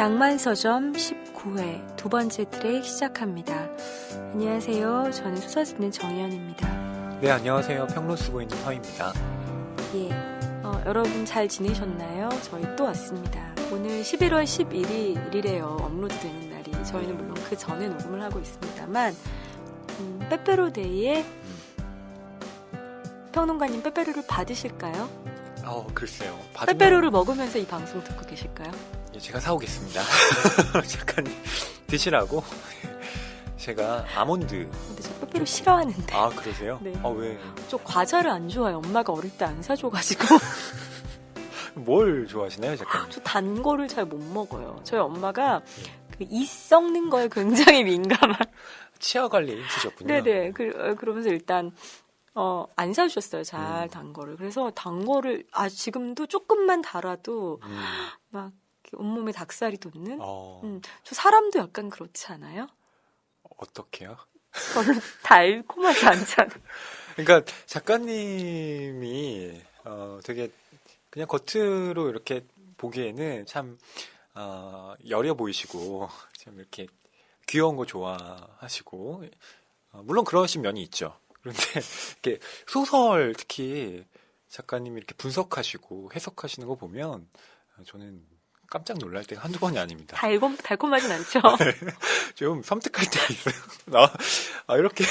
낭만서점 19회 두 번째 트랙 시작합니다. 안녕하세요. 저는 소설 쓰는 정혜연입니다. 네, 안녕하세요. 평론 쓰고 있는 허입니다. 예, 여러분 잘 지내셨나요? 저희 또 왔습니다. 오늘 11월 11일이래요. 업로드되는 날이. 저희는 물론 그 전에 녹음을 하고 있습니다만 빼빼로데이에 평론가님 빼빼로를 받으실까요? 글쎄요. 빼빼로를 먹으면서 이 방송 듣고 계실까요? 예, 제가 사오겠습니다. 잠깐 드시라고. 제가 아몬드. 근데 저 빼빼로 싫어하는데. 아, 그러세요? 네. 왜? 저 과자를 안 좋아해요. 엄마가 어릴 때 안 사줘가지고. 뭘 좋아하시나요, 작가님? 저 단 거를 잘 못 먹어요. 저희 엄마가 그 이 썩는 거에 굉장히 민감한. 치아 관리 있으셨군요. 네네. 그러면서 일단 안 사주셨어요. 잘 단 거를. 그래서 단 거를 지금도 조금만 달아도 막 온몸에 닭살이 돋는. 저 사람도 약간 그렇지 않아요? 어떻게요? 별로 달콤하지 않잖아. 그러니까 작가님이 되게 그냥 겉으로 이렇게 보기에는 참 여려 보이시고 참 이렇게 귀여운 거 좋아하시고 물론 그러신 면이 있죠. 그런데 이렇게 소설 특히 작가님이 이렇게 분석하시고 해석하시는 거 보면 저는 깜짝 놀랄 때가 한두 번이 아닙니다. 달콤하진 않죠? 네, 좀 섬뜩할 때가 있어요. 이렇게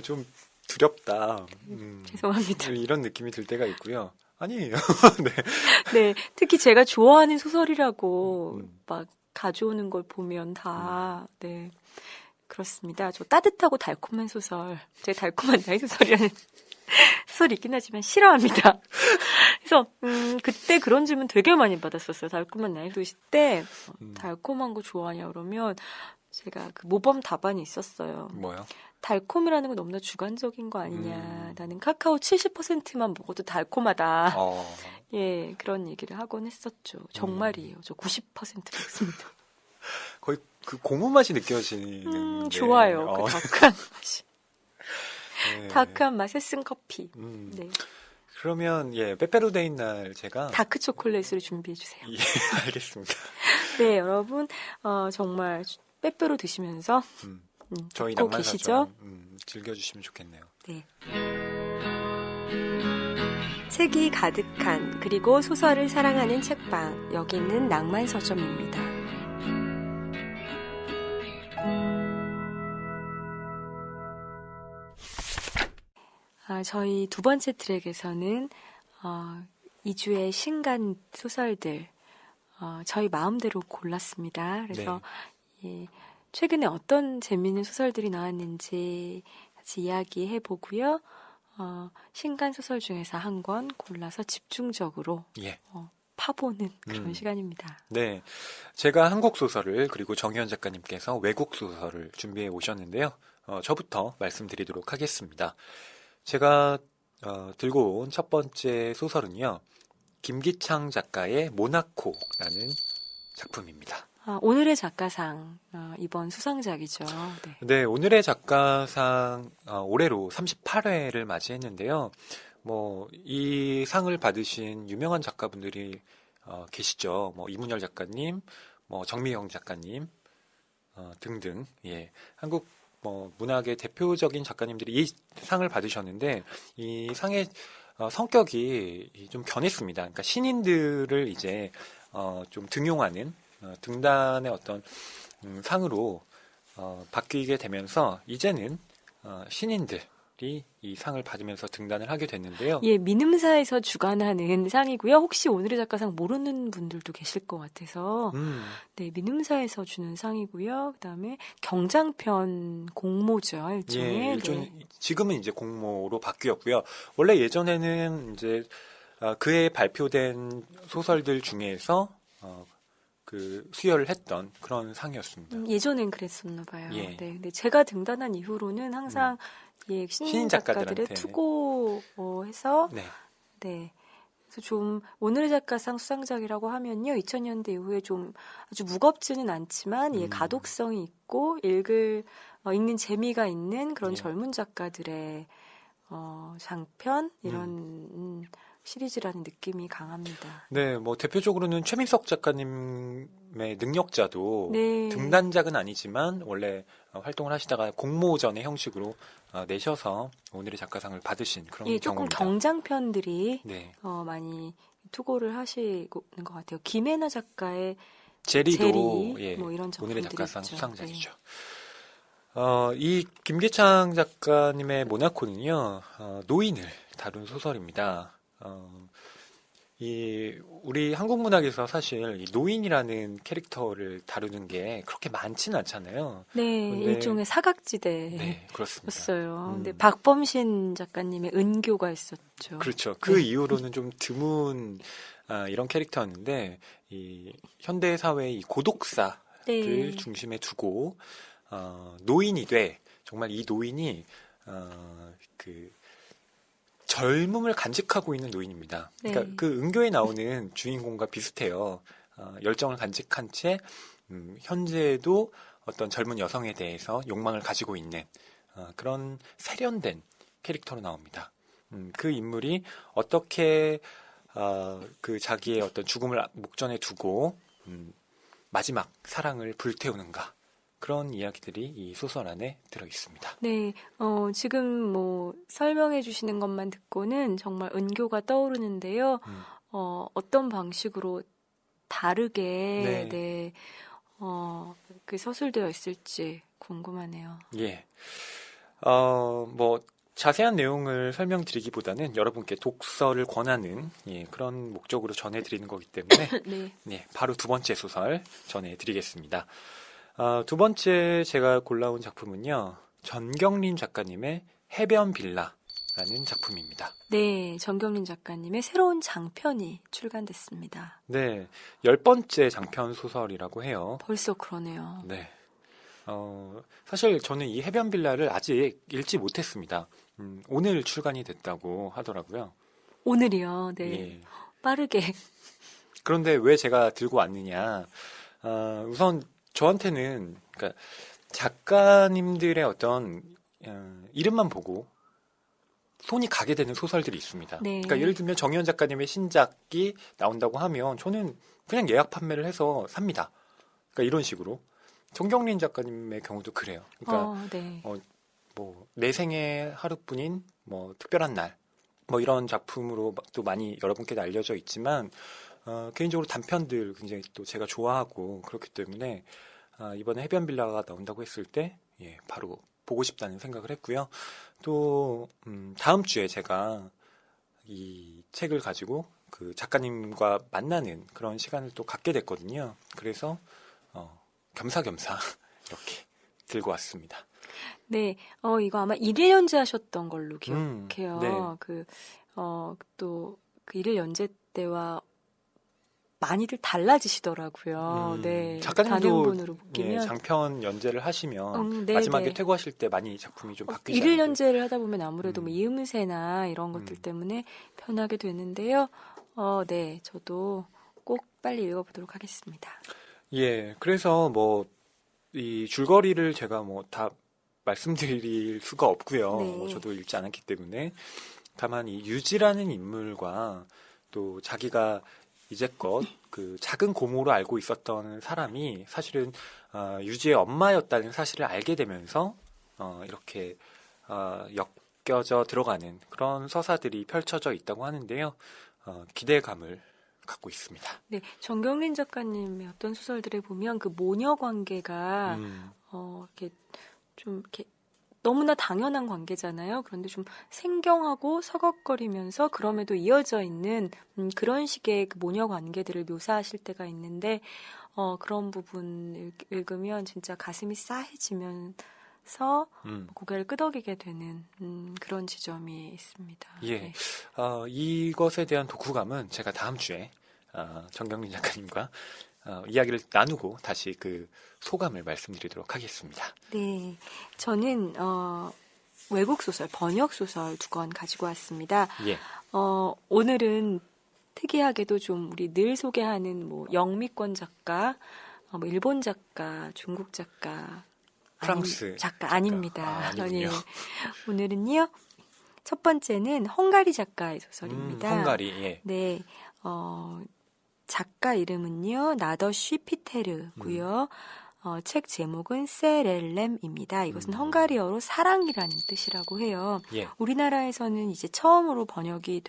좀 두렵다. 죄송합니다. 이런 느낌이 들 때가 있고요. 아니에요. 네. 네, 특히 제가 좋아하는 소설이라고 막 가져오는 걸 보면 다 네. 그렇습니다. 저 따뜻하고 달콤한 소설, 제 달콤한 나이 소설이라는 소설이 있긴 하지만 싫어합니다. 그래서 그때 그런 질문 되게 많이 받았었어요. 달콤한 나이 도시 때 달콤한 거 좋아하냐 그러면 제가 그 모범 답안이 있었어요. 뭐요? 달콤이라는 건 너무나 주관적인 거 아니냐. 나는 카카오 70%만 먹어도 달콤하다. 예, 그런 얘기를 하곤 했었죠. 정말이에요. 저 90% 먹습니다. 거의 그 고무 맛이 느껴지는. 좋아요. 그 다크한 맛이. 네. 다크한 맛의 쓴 커피. 네. 그러면 빼빼로데이 날 제가 다크 초콜릿으로 준비해 주세요. 예, 알겠습니다. 네, 여러분 정말 빼빼로 드시면서 저희 듣고 계시죠? 즐겨주시면 좋겠네요. 네. 책이 가득한 그리고 소설을 사랑하는 책방, 여기는 낭만서점입니다. 저희 두 번째 트랙에서는 2주의 신간 소설들 저희 마음대로 골랐습니다. 그래서 네. 최근에 어떤 재미있는 소설들이 나왔는지 같이 이야기해보고요. 신간 소설 중에서 한 권 골라서 집중적으로 파보는 그런 시간입니다. 네, 제가 한국 소설을 그리고 정혜연 작가님께서 외국 소설을 준비해 오셨는데요. 저부터 말씀드리도록 하겠습니다. 제가 들고 온 첫 번째 소설은요. 김기창 작가의 모나코라는 작품입니다. 오늘의 작가상 이번 수상작이죠. 네. 네, 오늘의 작가상 올해로 38회를 맞이했는데요. 이 상을 받으신 유명한 작가분들이 계시죠. 이문열 작가님, 정미영 작가님 등등. 예, 한국 문학의 대표적인 작가님들이 이 상을 받으셨는데 이 상의 성격이 좀 변했습니다. 그러니까 신인들을 이제 좀 등용하는 등단의 어떤 상으로 바뀌게 되면서 이제는 신인들이 이 상을 받으면서 등단을 하게 됐는데요. 예, 민음사에서 주관하는 상이고요. 혹시 오늘의 작가상 모르는 분들도 계실 것 같아서 네, 민음사에서 주는 상이고요. 그다음에 경장편 공모죠, 일종의. 네. 지금은 이제 공모로 바뀌었고요. 원래 예전에는 이제 그해 발표된 소설들 중에서 그 수여를 했던 그런 상이었습니다. 예전엔 그랬었나 봐요. 예. 네, 근데 제가 등단한 이후로는 항상 신인 작가들의 투고해서 네. 그래서 좀 오늘의 작가상 수상작이라고 하면요, 2000년대 이후에 좀 아주 무겁지는 않지만 가독성이 있고 읽는 재미가 있는 그런 젊은 작가들의 장편 이런 시리즈라는 느낌이 강합니다. 네, 대표적으로는 최민석 작가님의 작가님의 능력자도 네. 등단작은 아니지만 원래 활동을 하시다가 공모전의 형식으로 내셔서 오늘의 작가상을 받으신 그런 예, 조금 경우입니다. 경장편들이 네. 많이 투고를 하시는 것 같아요. 김혜나 작가의 제리도 제리, 예, 뭐 이런 오늘의 작품들이 작가상 있죠. 수상작이죠. 이 김계창 작가님의 모나코는요, 노인을 다룬 소설입니다. 우리 한국 문학에서 사실 이 노인이라는 캐릭터를 다루는 게 그렇게 많지는 않잖아요. 네, 근데 일종의 사각지대였어요. 네, 그렇습니다. 근데 박범신 작가님의 은교가 있었죠. 그렇죠. 그 네. 이후로는 좀 드문 이런 캐릭터였는데 이 현대 사회의 이 고독사를 네. 중심에 두고 노인이 돼 정말 이 노인이 그 젊음을 간직하고 있는 노인입니다. 그러니까 네. 그 은교에 나오는 주인공과 비슷해요. 열정을 간직한 채 현재에도 어떤 젊은 여성에 대해서 욕망을 가지고 있는 그런 세련된 캐릭터로 나옵니다. 그 인물이 어떻게 그 자기의 어떤 죽음을 목전에 두고 마지막 사랑을 불태우는가 그런 이야기들이 이 소설 안에 들어 있습니다. 네, 지금 뭐 설명해 주시는 것만 듣고는 정말 은교가 떠오르는데요. 어떤 방식으로 다르게, 네. 그 서술되어 있을지 궁금하네요. 예. 뭐 자세한 내용을 설명드리기보다는 여러분께 독서를 권하는 그런 목적으로 전해드리는 거기 때문에 네. 네, 바로 두 번째 소설 전해드리겠습니다. 두 번째 제가 골라온 작품은요. 전경림 작가님의 해변 빌라라는 작품입니다. 네, 정경림 작가님의 새로운 장편이 출간됐습니다. 네, 10번째 장편 소설이라고 해요. 벌써 그러네요. 네. 사실 저는 이 해변 빌라를 아직 읽지 못했습니다. 오늘 출간이 됐다고 하더라고요. 오늘이요. 네. 예. 빠르게. 그런데 왜 제가 들고 왔느냐? 우선 저한테는 그러니까 작가님들의 어떤 이름만 보고 손이 가게 되는 소설들이 있습니다. 네. 그러니까 예를 들면 정현 작가님의 신작이 나온다고 하면 저는 그냥 예약 판매를 해서 삽니다. 그러니까 이런 식으로. 정경림 작가님의 경우도 그래요. 그러니까 네. 뭐 내 생애 하루뿐인 뭐 특별한 날, 뭐 이런 작품으로 또 많이 여러분께 알려져 있지만 개인적으로 단편들 굉장히 또 제가 좋아하고 그렇기 때문에 이번에 해변 빌라가 나온다고 했을 때 바로 보고 싶다는 생각을 했고요. 또 다음 주에 제가 이 책을 가지고 그 작가님과 만나는 그런 시간을 또 갖게 됐거든요. 그래서 겸사겸사 이렇게 들고 왔습니다. 네, 이거 아마 일일 연재하셨던 걸로 기억해요. 네. 또 그 일일 연재 때와 많이들 달라지시더라고요. 네, 작가님도 단행본으로 묶이면 장편 연재를 하시면 네, 마지막에 네. 퇴고하실 때 많이 작품이 좀 바뀌지 일일 않으세요? 연재를 하다 보면 아무래도 뭐 이음새나 이런 것들 때문에 편하게 되는데요. 네, 저도 꼭 빨리 읽어보도록 하겠습니다. 예, 그래서 뭐 이 줄거리를 제가 뭐 다 말씀드릴 수가 없고요. 네. 뭐 저도 읽지 않았기 때문에 다만 이 유지라는 인물과 또 자기가 이제껏 그 작은 고모로 알고 있었던 사람이 사실은 유지의 엄마였다는 사실을 알게 되면서 이렇게 엮여져 들어가는 그런 서사들이 펼쳐져 있다고 하는데요. 기대감을 갖고 있습니다. 네, 정경린 작가님의 어떤 소설들에 보면 그 모녀 관계가 이렇게 좀 이렇게 너무나 당연한 관계잖아요. 그런데 좀 생경하고 서걱거리면서 그럼에도 이어져 있는 그런 식의 그 모녀 관계들을 묘사하실 때가 있는데 그런 부분 읽으면 진짜 가슴이 싸해지면서 고개를 끄덕이게 되는 그런 지점이 있습니다. 예. 네. 이것에 대한 독후감은 제가 다음 주에 정경린 작가님과 이야기를 나누고 다시 그 소감을 말씀드리도록 하겠습니다. 네, 저는 외국 소설, 번역 소설 2권 가지고 왔습니다. 예. 오늘은 특이하게도 좀 우리 늘 소개하는 뭐 영미권 작가, 뭐 일본 작가, 중국 작가, 프랑스 작가 아닙니다. 아니군요. 네. 오늘은요. 첫 번째는 헝가리 작가의 소설입니다. 헝가리. 예. 네. 작가 이름은요, 나더 쉬피테르고요. 책 제목은 세렐렘입니다. 이것은 헝가리어로 사랑이라는 뜻이라고 해요. 예. 우리나라에서는 이제 처음으로 번역이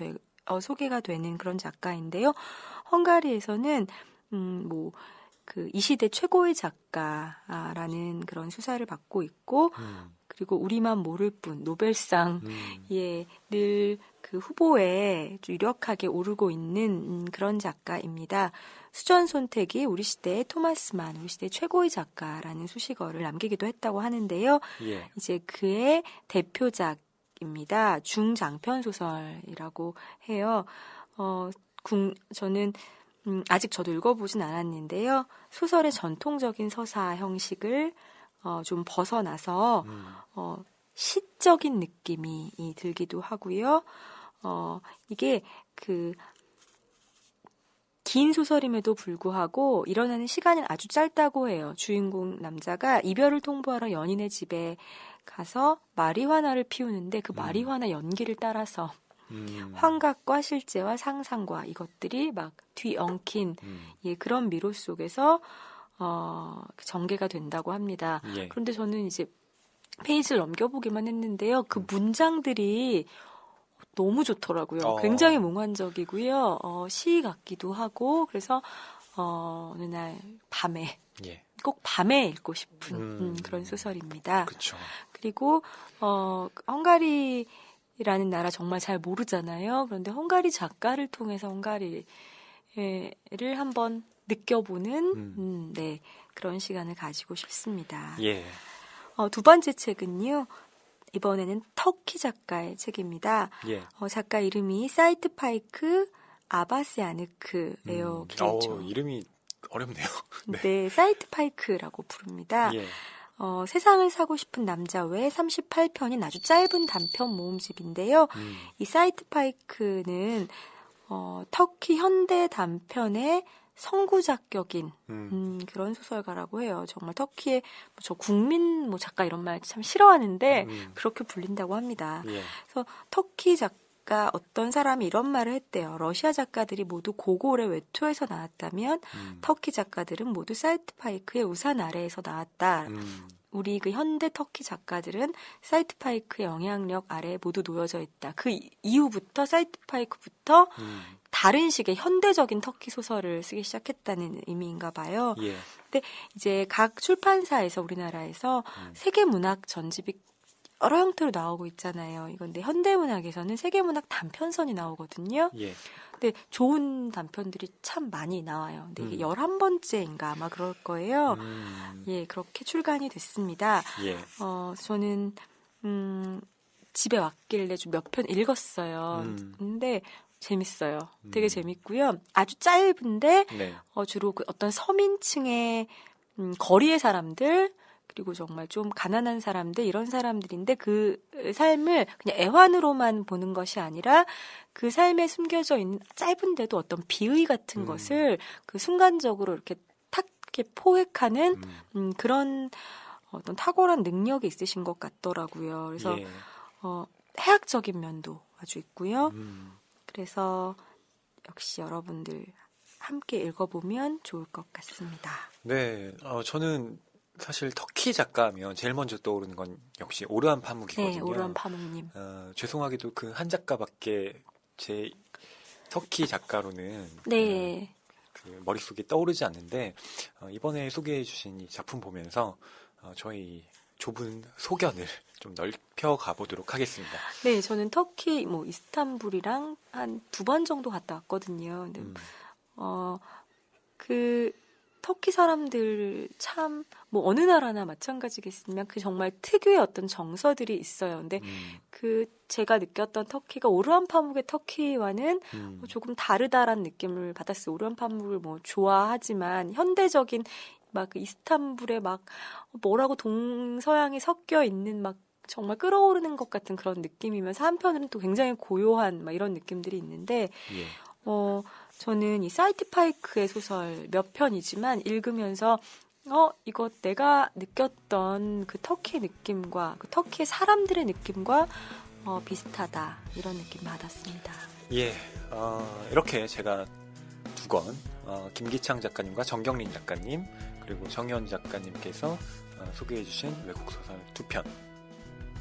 소개가 되는 그런 작가인데요. 헝가리에서는 이 시대 최고의 작가라는 그런 수사를 받고 있고, 그리고 우리만 모를 뿐 노벨상 늘 그 후보에 유력하게 오르고 있는 그런 작가입니다. 수전 손택이 우리 시대의 토마스만, 우리 시대의 최고의 작가라는 수식어를 남기기도 했다고 하는데요. 예. 이제 그의 대표작입니다. 중장편 소설이라고 해요. 저는 아직 저도 읽어보진 않았는데요. 소설의 전통적인 서사 형식을 좀 벗어나서 시적인 느낌이 들기도 하고요. 이게 긴 소설임에도 불구하고 일어나는 시간은 아주 짧다고 해요. 주인공 남자가 이별을 통보하러 연인의 집에 가서 마리화나를 피우는데 그 마리화나 연기를 따라서 환각과 실제와 상상과 이것들이 막 뒤엉킨 그런 미로 속에서 전개가 된다고 합니다. 예. 그런데 저는 이제 페이지를 넘겨보기만 했는데요. 그 문장들이 너무 좋더라고요. 굉장히 몽환적이고요. 시 같기도 하고 그래서 어느 날 밤에 예. 꼭 밤에 읽고 싶은 그런 소설입니다. 그렇죠. 그리고 헝가리라는 나라 정말 잘 모르잖아요. 그런데 헝가리 작가를 통해서 헝가리를 한번 느껴보는 네, 그런 시간을 가지고 싶습니다. 예. 두 번째 책은요. 이번에는 터키 작가의 책입니다. 예. 작가 이름이 사이트 파이크 아바스야느크예요. 길죠. 이름이 어렵네요. 네. 네, 사이트 파이크라고 부릅니다. 예. 세상을 사고 싶은 남자 외 38편인 아주 짧은 단편 모음집인데요. 이 사이트 파이크는 터키 현대 단편의 선구자격인 그런 소설가라고 해요. 정말 터키의 저 국민 작가 이런 말 참 싫어하는데 그렇게 불린다고 합니다. 예. 그래서 터키 작가 어떤 사람이 이런 말을 했대요. 러시아 작가들이 모두 고골의 외투에서 나왔다면 터키 작가들은 모두 사이트 파이크의 우산 아래에서 나왔다. 우리 그 현대 터키 작가들은 사이트 파이크의 영향력 아래에 모두 놓여져 있다. 그 이후부터 사이트 파이크부터 다른 식의 현대적인 터키 소설을 쓰기 시작했다는 의미인가 봐요. 예. 근데 이제 각 출판사에서 우리나라에서 세계문학 전집이 여러 형태로 나오고 있잖아요. 이건데 현대문학에서는 세계문학 단편선이 나오거든요. 예. 근데 좋은 단편들이 참 많이 나와요. 근데 이게 11번째인가 아마 그럴 거예요. 예, 그렇게 출간이 됐습니다. 예. 저는 집에 왔길래 좀 몇 편 읽었어요. 근데 재밌어요. 되게 재밌고요. 아주 짧은데 네. 주로 그 어떤 서민층의 거리의 사람들 그리고 정말 좀 가난한 사람들 이런 사람들인데 그 삶을 그냥 애환으로만 보는 것이 아니라 그 삶에 숨겨져 있는 짧은데도 어떤 비의 같은 것을 그 순간적으로 이렇게 탁 이렇게 포획하는 그런 어떤 탁월한 능력이 있으신 것 같더라고요. 그래서 예. 해학적인 면도 아주 있고요. 그래서 역시 여러분들 함께 읽어보면 좋을 것 같습니다. 네, 저는 사실 터키 작가면 제일 먼저 떠오르는 건 역시 오르한 파묵이거든요. 네, 오르한 파묵님. 죄송하게도 그 한 작가밖에 제 터키 작가로는 네. 그 머릿속에 떠오르지 않는데 이번에 소개해 주신 이 작품 보면서 저희 좁은 소견을 좀 넓혀 가보도록 하겠습니다. 네, 저는 터키 이스탄불이랑 한 2번 정도 갔다 왔거든요. 근데 그 터키 사람들 참 어느 나라나 마찬가지겠지만 그 정말 특유의 어떤 정서들이 있어요. 근데 그 제가 느꼈던 터키가 오르한 파묵의 터키와는 조금 다르다라는 느낌을 받았어요. 오르한 파묵을 좋아하지만 현대적인 막 그 이스탄불에 막 뭐라고 동서양이 섞여 있는 막 정말 끌어오르는 것 같은 그런 느낌이면서 한편으로는 또 굉장히 고요한 막 이런 느낌들이 있는데 예. 저는 이 사이트 파이크의 소설 몇 편이지만 읽으면서 이거 내가 느꼈던 그 터키의 느낌과 그 터키의 사람들의 느낌과 비슷하다 이런 느낌 받았습니다. 예, 이렇게 제가 2권 김기창 작가님과 정경린 작가님 그리고 정현 작가님께서 소개해주신 외국 소설 2편.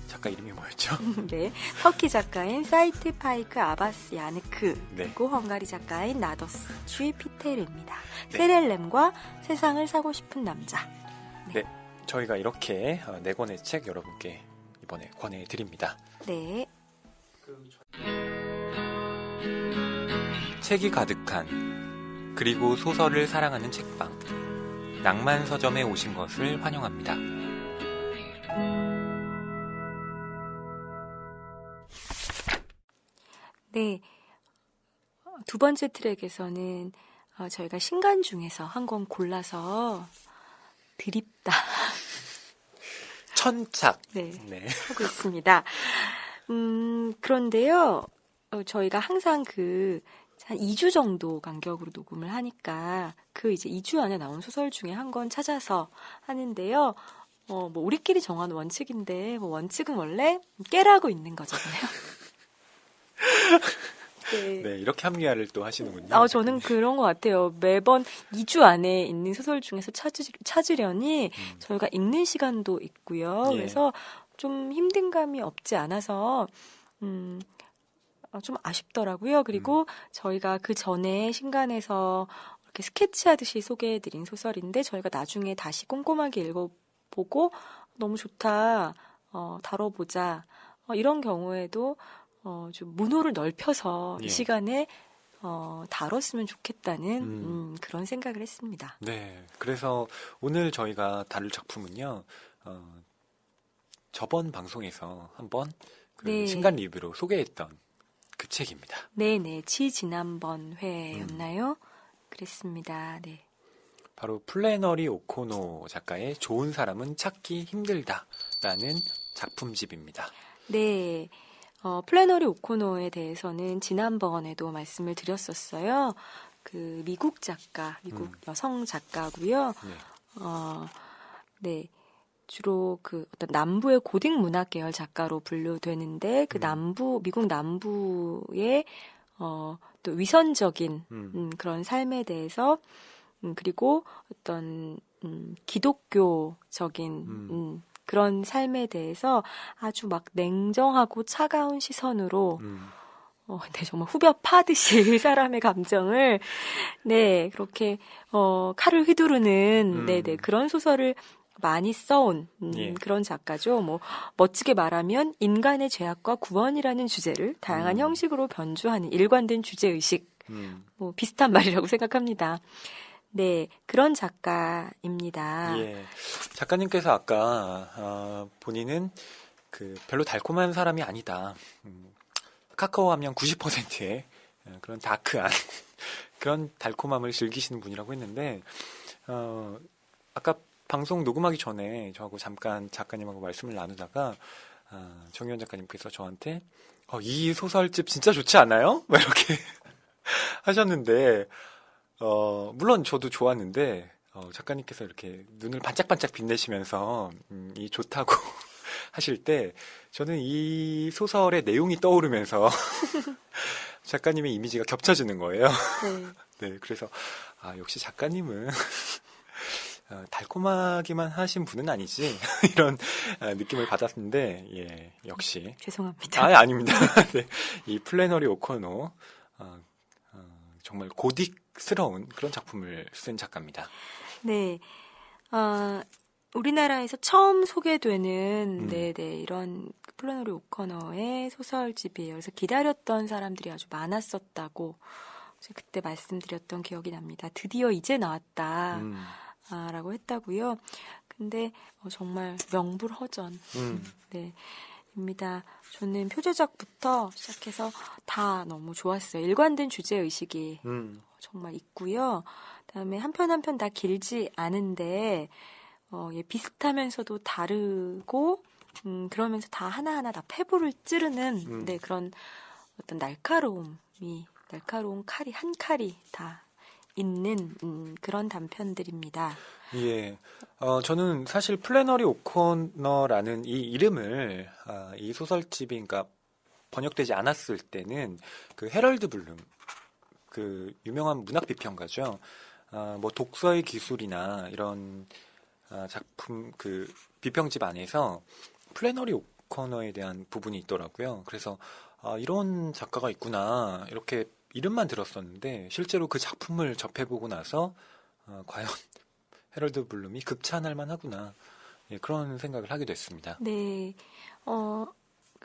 작가 이름이 뭐였죠? 네, 터키 작가인 사이트 파이크 아바스 야느크 네. 그리고 헝가리 작가인 나더스 쥐 피테르입니다. 네. 세렐렘과 세상을 사고 싶은 남자. 네, 저희가 이렇게 4권의 책 여러분께 이번에 권해드립니다. 네, 책이 가득한 그리고 소설을 사랑하는 책방 낭만 서점에 오신 것을 환영합니다. 네. 두 번째 트랙에서는 저희가 신간 중에서 한 권 골라서 드립다 천착. 네, 네. 하고 있습니다. 그런데요, 저희가 항상 한 2주 정도 간격으로 녹음을 하니까 이제 2주 안에 나온 소설 중에 한 권 찾아서 하는데요. 뭐 우리끼리 정한 원칙인데 뭐 원칙은 원래 깨라고 있는 거잖아요. 네. 네, 이렇게 합리화를 또 하시는군요. 저는 그런 것 같아요. 매번 2주 안에 있는 소설 중에서 찾으려니 저희가 읽는 시간도 있고요. 예. 그래서 좀 힘든 감이 없지 않아서 좀 아쉽더라고요. 그리고 저희가 그 전에 신간에서 이렇게 스케치하듯이 소개해드린 소설인데 저희가 나중에 다시 꼼꼼하게 읽어보고 너무 좋다, 다뤄보자 이런 경우에도 좀 문호를 넓혀서 예. 이 시간에 다뤘으면 좋겠다는 그런 생각을 했습니다. 네, 그래서 오늘 저희가 다룰 작품은요, 저번 방송에서 한번 네. 신간 리뷰로 소개했던 그 책입니다. 네네, 지난번 회였나요? 그랬습니다. 네. 바로 플래너리 오코노 작가의 좋은 사람은 찾기 힘들다라는 작품집입니다. 네. 플래너리 오코노에 대해서는 지난번에도 말씀을 드렸었어요. 미국 작가, 미국 여성 작가고요. 네. 네. 주로 어떤 남부의 고딕 문학 계열 작가로 분류되는데 미국 남부의 또 위선적인 그런 삶에 대해서 그리고 어떤 기독교적인 그런 삶에 대해서 아주 막 냉정하고 차가운 시선으로 네, 정말 후벼 파듯이 사람의 감정을 네, 그렇게 칼을 휘두르는 네네 그런 소설을 많이 써온 예. 그런 작가죠. 뭐 멋지게 말하면 인간의 죄악과 구원이라는 주제를 다양한 형식으로 변주하는 일관된 주제 의식 뭐 비슷한 말이라고 생각합니다. 네, 그런 작가입니다. 예. 작가님께서 아까 본인은 별로 달콤한 사람이 아니다. 카카오 함량 90%의 그런 다크한 그런 달콤함을 즐기시는 분이라고 했는데 아까 방송 녹음하기 전에 저하고 잠깐 작가님하고 말씀을 나누다가 정현 작가님께서 저한테 이 소설집 진짜 좋지 않아요? 막 이렇게 하셨는데 물론 저도 좋았는데 작가님께서 이렇게 눈을 반짝반짝 빛내시면서 이 좋다고 하실 때 저는 이 소설의 내용이 떠오르면서 작가님의 이미지가 겹쳐지는 거예요. 네. 네, 그래서 역시 작가님은 달콤하기만 하신 분은 아니지 이런 느낌을 받았는데 예, 역시 죄송합니다. 아닙니다. 네, 이 플래너리 오코노 정말 고딕스러운 그런 작품을 쓴 작가입니다. 네, 우리나라에서 처음 소개되는 네네 이런 플래너리 오코노의 소설집이에요. 그래서 기다렸던 사람들이 아주 많았었다고 그때 말씀드렸던 기억이 납니다. 드디어 이제 나왔다. 라고 했다고요. 근데 정말 명불허전. 네. 입니다. 저는 표제작부터 시작해서 다 너무 좋았어요. 일관된 주제 의식이 정말 있고요. 그다음에 한 편 한 편 다 길지 않은데 비슷하면서도 다르고 그러면서 다 하나하나 다 패부를 찌르는 네, 그런 어떤 날카로운 칼이 한 칼이 다 있는 그런 단편들입니다. 예, 저는 사실 플래너리 오코너라는 이 이름을 이 소설집이 그러니까 번역되지 않았을 때는 그 헤럴드 블룸 그 유명한 문학 비평가죠. 뭐 독서의 기술이나 이런 작품 그 비평집 안에서 플래너리 오커너에 대한 부분이 있더라고요. 그래서 이런 작가가 있구나 이렇게 이름만 들었었는데 실제로 그 작품을 접해보고 나서 과연 해럴드 블룸이 극찬할 만하구나 예, 그런 생각을 하게 됐습니다. 네.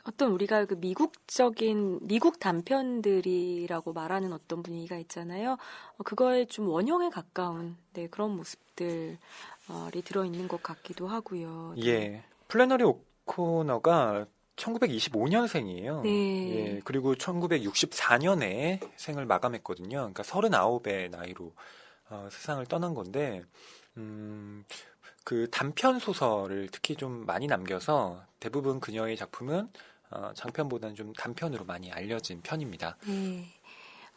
어떤 우리가 그 미국 단편들이라고 말하는 어떤 분위기가 있잖아요. 그거에 좀 원형에 가까운 네, 그런 모습들이 들어있는 것 같기도 하고요. 네. 예, 플래너리 오코너가 1925년생이에요. 네. 예, 그리고 1964년에 생을 마감했거든요. 그러니까 39의 나이로 세상을 떠난 건데, 그 단편 소설을 특히 좀 많이 남겨서 대부분 그녀의 작품은 장편보다는 좀 단편으로 많이 알려진 편입니다. 네.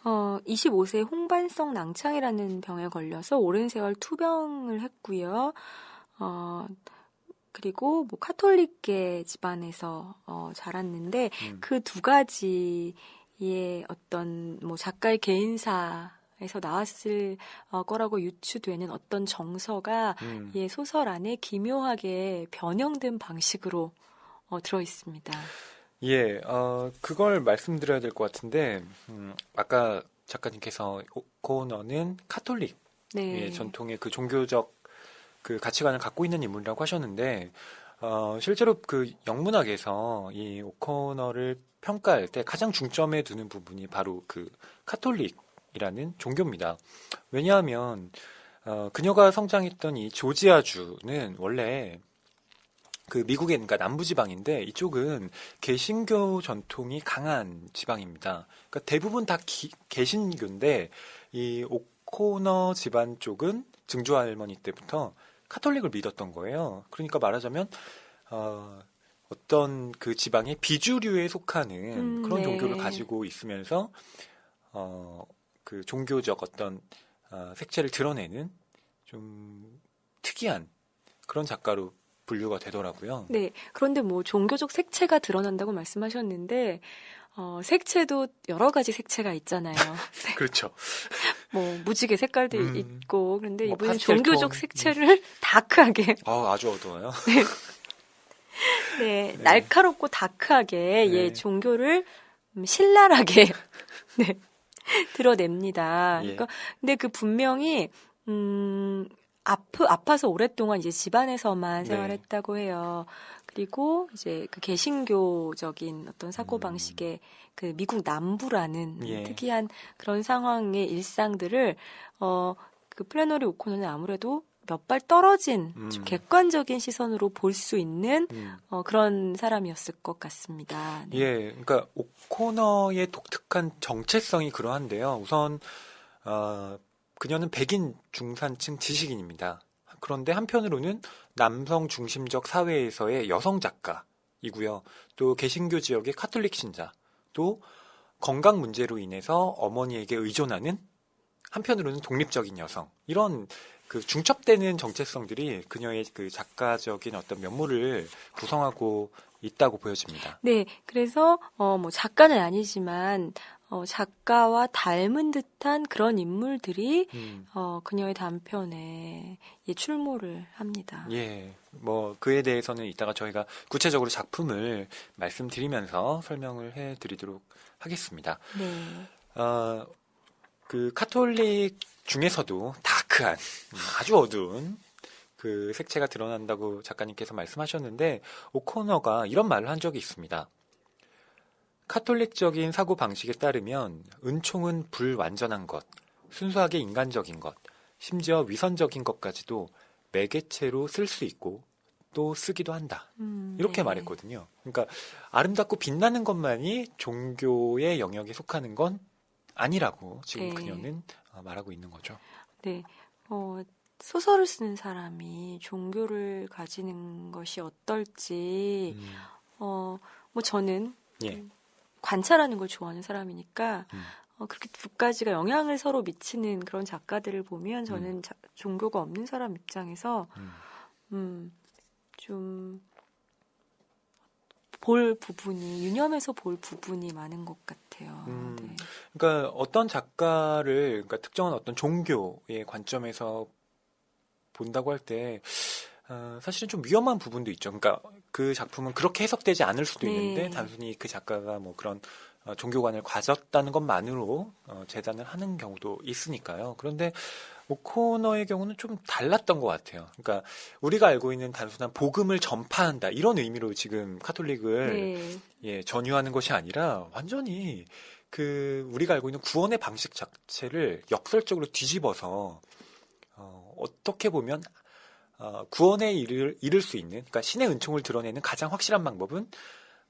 25세 홍반성 낭창이라는 병에 걸려서 오랜 세월 투병을 했고요. 그리고 뭐 카톨릭계 집안에서 자랐는데 음, 그 두 가지의 어떤 뭐 작가의 개인사에서 나왔을 거라고 유추되는 어떤 정서가 음. 이 소설 안에 기묘하게 변형된 방식으로 들어 있습니다. 예, 그걸 말씀드려야 될 것 같은데, 아까 작가님께서 오코너는 카톨릭 예, 네. 전통의 그 종교적 그 가치관을 갖고 있는 인물이라고 하셨는데, 실제로 그 영문학에서 이 오코너를 평가할 때 가장 중점에 두는 부분이 바로 그 카톨릭이라는 종교입니다. 왜냐하면, 그녀가 성장했던 이 조지아주는 원래 그 미국의 그러니까 남부지방인데 이쪽은 개신교 전통이 강한 지방입니다. 그러니까 대부분 다 개신교인데 이 오코너 집안 쪽은 증조 할머니 때부터 카톨릭을 믿었던 거예요. 그러니까 말하자면 어떤 그 지방의 비주류에 속하는 그런 종교를 네. 가지고 있으면서 그 종교적 어떤 색채를 드러내는 좀 특이한 그런 작가로 분류가 되더라고요. 네. 그런데 뭐 종교적 색채가 드러난다고 말씀하셨는데, 색채도 여러 가지 색채가 있잖아요. 그렇죠. 뭐 무지개 색깔도 음, 있고, 그런데 뭐 이분은 파스텔 종교적 톤, 색채를 다크하게, 아주 어두워요. 네, 네, 날카롭고 다크하게, 예, 네, 종교를 신랄하게, 네, 드러냅니다. 예, 그러니까, 근데 그 분명히, 아파서 오랫동안 이제 집안에서만 네, 생활했다고 해요. 그리고 이제 그 개신교적인 어떤 음, 사고방식의 그 미국 남부라는 예, 특이한 그런 상황의 일상들을, 그 플래너리 오코너는 아무래도 몇 발 떨어진 좀 음, 객관적인 시선으로 볼 수 있는 음, 그런 사람이었을 것 같습니다. 네. 예. 그러니까 오코너의 독특한 정체성이 그러한데요. 우선 그녀는 백인 중산층 지식인입니다. 그런데 한편으로는 남성 중심적 사회에서의 여성 작가이고요. 또 개신교 지역의 카톨릭 신자, 또 건강 문제로 인해서 어머니에게 의존하는 한편으로는 독립적인 여성. 이런 그 중첩되는 정체성들이 그녀의 그 작가적인 어떤 면모를 구성하고 있다고 보여집니다. 네, 그래서 뭐 작가는 아니지만 작가와 닮은 듯한 그런 인물들이 음, 그녀의 단편에 예, 출몰을 합니다. 예. 뭐 그에 대해서는 이따가 저희가 구체적으로 작품을 말씀드리면서 설명을 해 드리도록 하겠습니다. 네, 어, 그 카톨릭 중에서도 다크한 아주 어두운 그 색채가 드러난다고 작가님께서 말씀하셨는데 오코너가 이런 말을 한 적이 있습니다. 카톨릭적인 사고 방식에 따르면 은총은 불완전한 것, 순수하게 인간적인 것, 심지어 위선적인 것까지도 매개체로 쓸 수 있고 또 쓰기도 한다. 이렇게 네, 말했거든요. 그러니까 아름답고 빛나는 것만이 종교의 영역에 속하는 건 아니라고 지금 네, 그녀는 말하고 있는 거죠. 네. 어, 소설을 쓰는 사람이 종교를 가지는 것이 어떨지, 음, 뭐 저는 예, 관찰하는 걸 좋아하는 사람이니까 음, 그렇게 두 가지가 영향을 서로 미치는 그런 작가들을 보면 음, 저는 종교가 없는 사람 입장에서 음, 음, 좀 볼 부분이, 유념해서 볼 부분이 많은 것 같아요. 네. 그러니까 어떤 작가를, 그러니까 특정한 어떤 종교의 관점에서 본다고 할 때, 사실은 좀 위험한 부분도 있죠. 그러니까 그 작품은 그렇게 해석되지 않을 수도 있는데, 네. 단순히 그 작가가 뭐 그런 종교관을 가졌다는 것만으로 재단을 하는 경우도 있으니까요. 그런데 오코너의 경우는 좀 달랐던 것 같아요. 그러니까 우리가 알고 있는 단순한 복음을 전파한다 이런 의미로 지금 카톨릭을 네. 예, 전유하는 것이 아니라 완전히 그 우리가 알고 있는 구원의 방식 자체를 역설적으로 뒤집어서 어떻게 보면 구원에 이를 수 있는, 그러니까 신의 은총을 드러내는 가장 확실한 방법은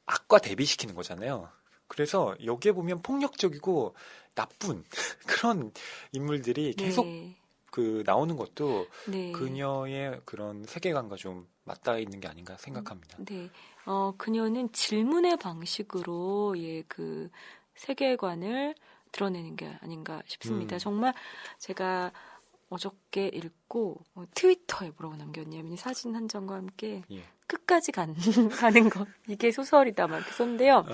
악과 대비시키는 거잖아요. 그래서 여기에 보면 폭력적이고 나쁜 그런 인물들이 계속 네. 그 나오는 것도 네. 그녀의 그런 세계관과 좀 맞닿아 있는 게 아닌가 생각합니다. 네. 그녀는 질문의 방식으로 그 세계관을 드러내는 게 아닌가 싶습니다. 정말 제가 어저께 읽고 트위터에 뭐라고 남겼냐면 이 사진 한 장과 함께 예. 끝까지 가는 것. 이게 소설이다. 막 이렇게 썼는데요.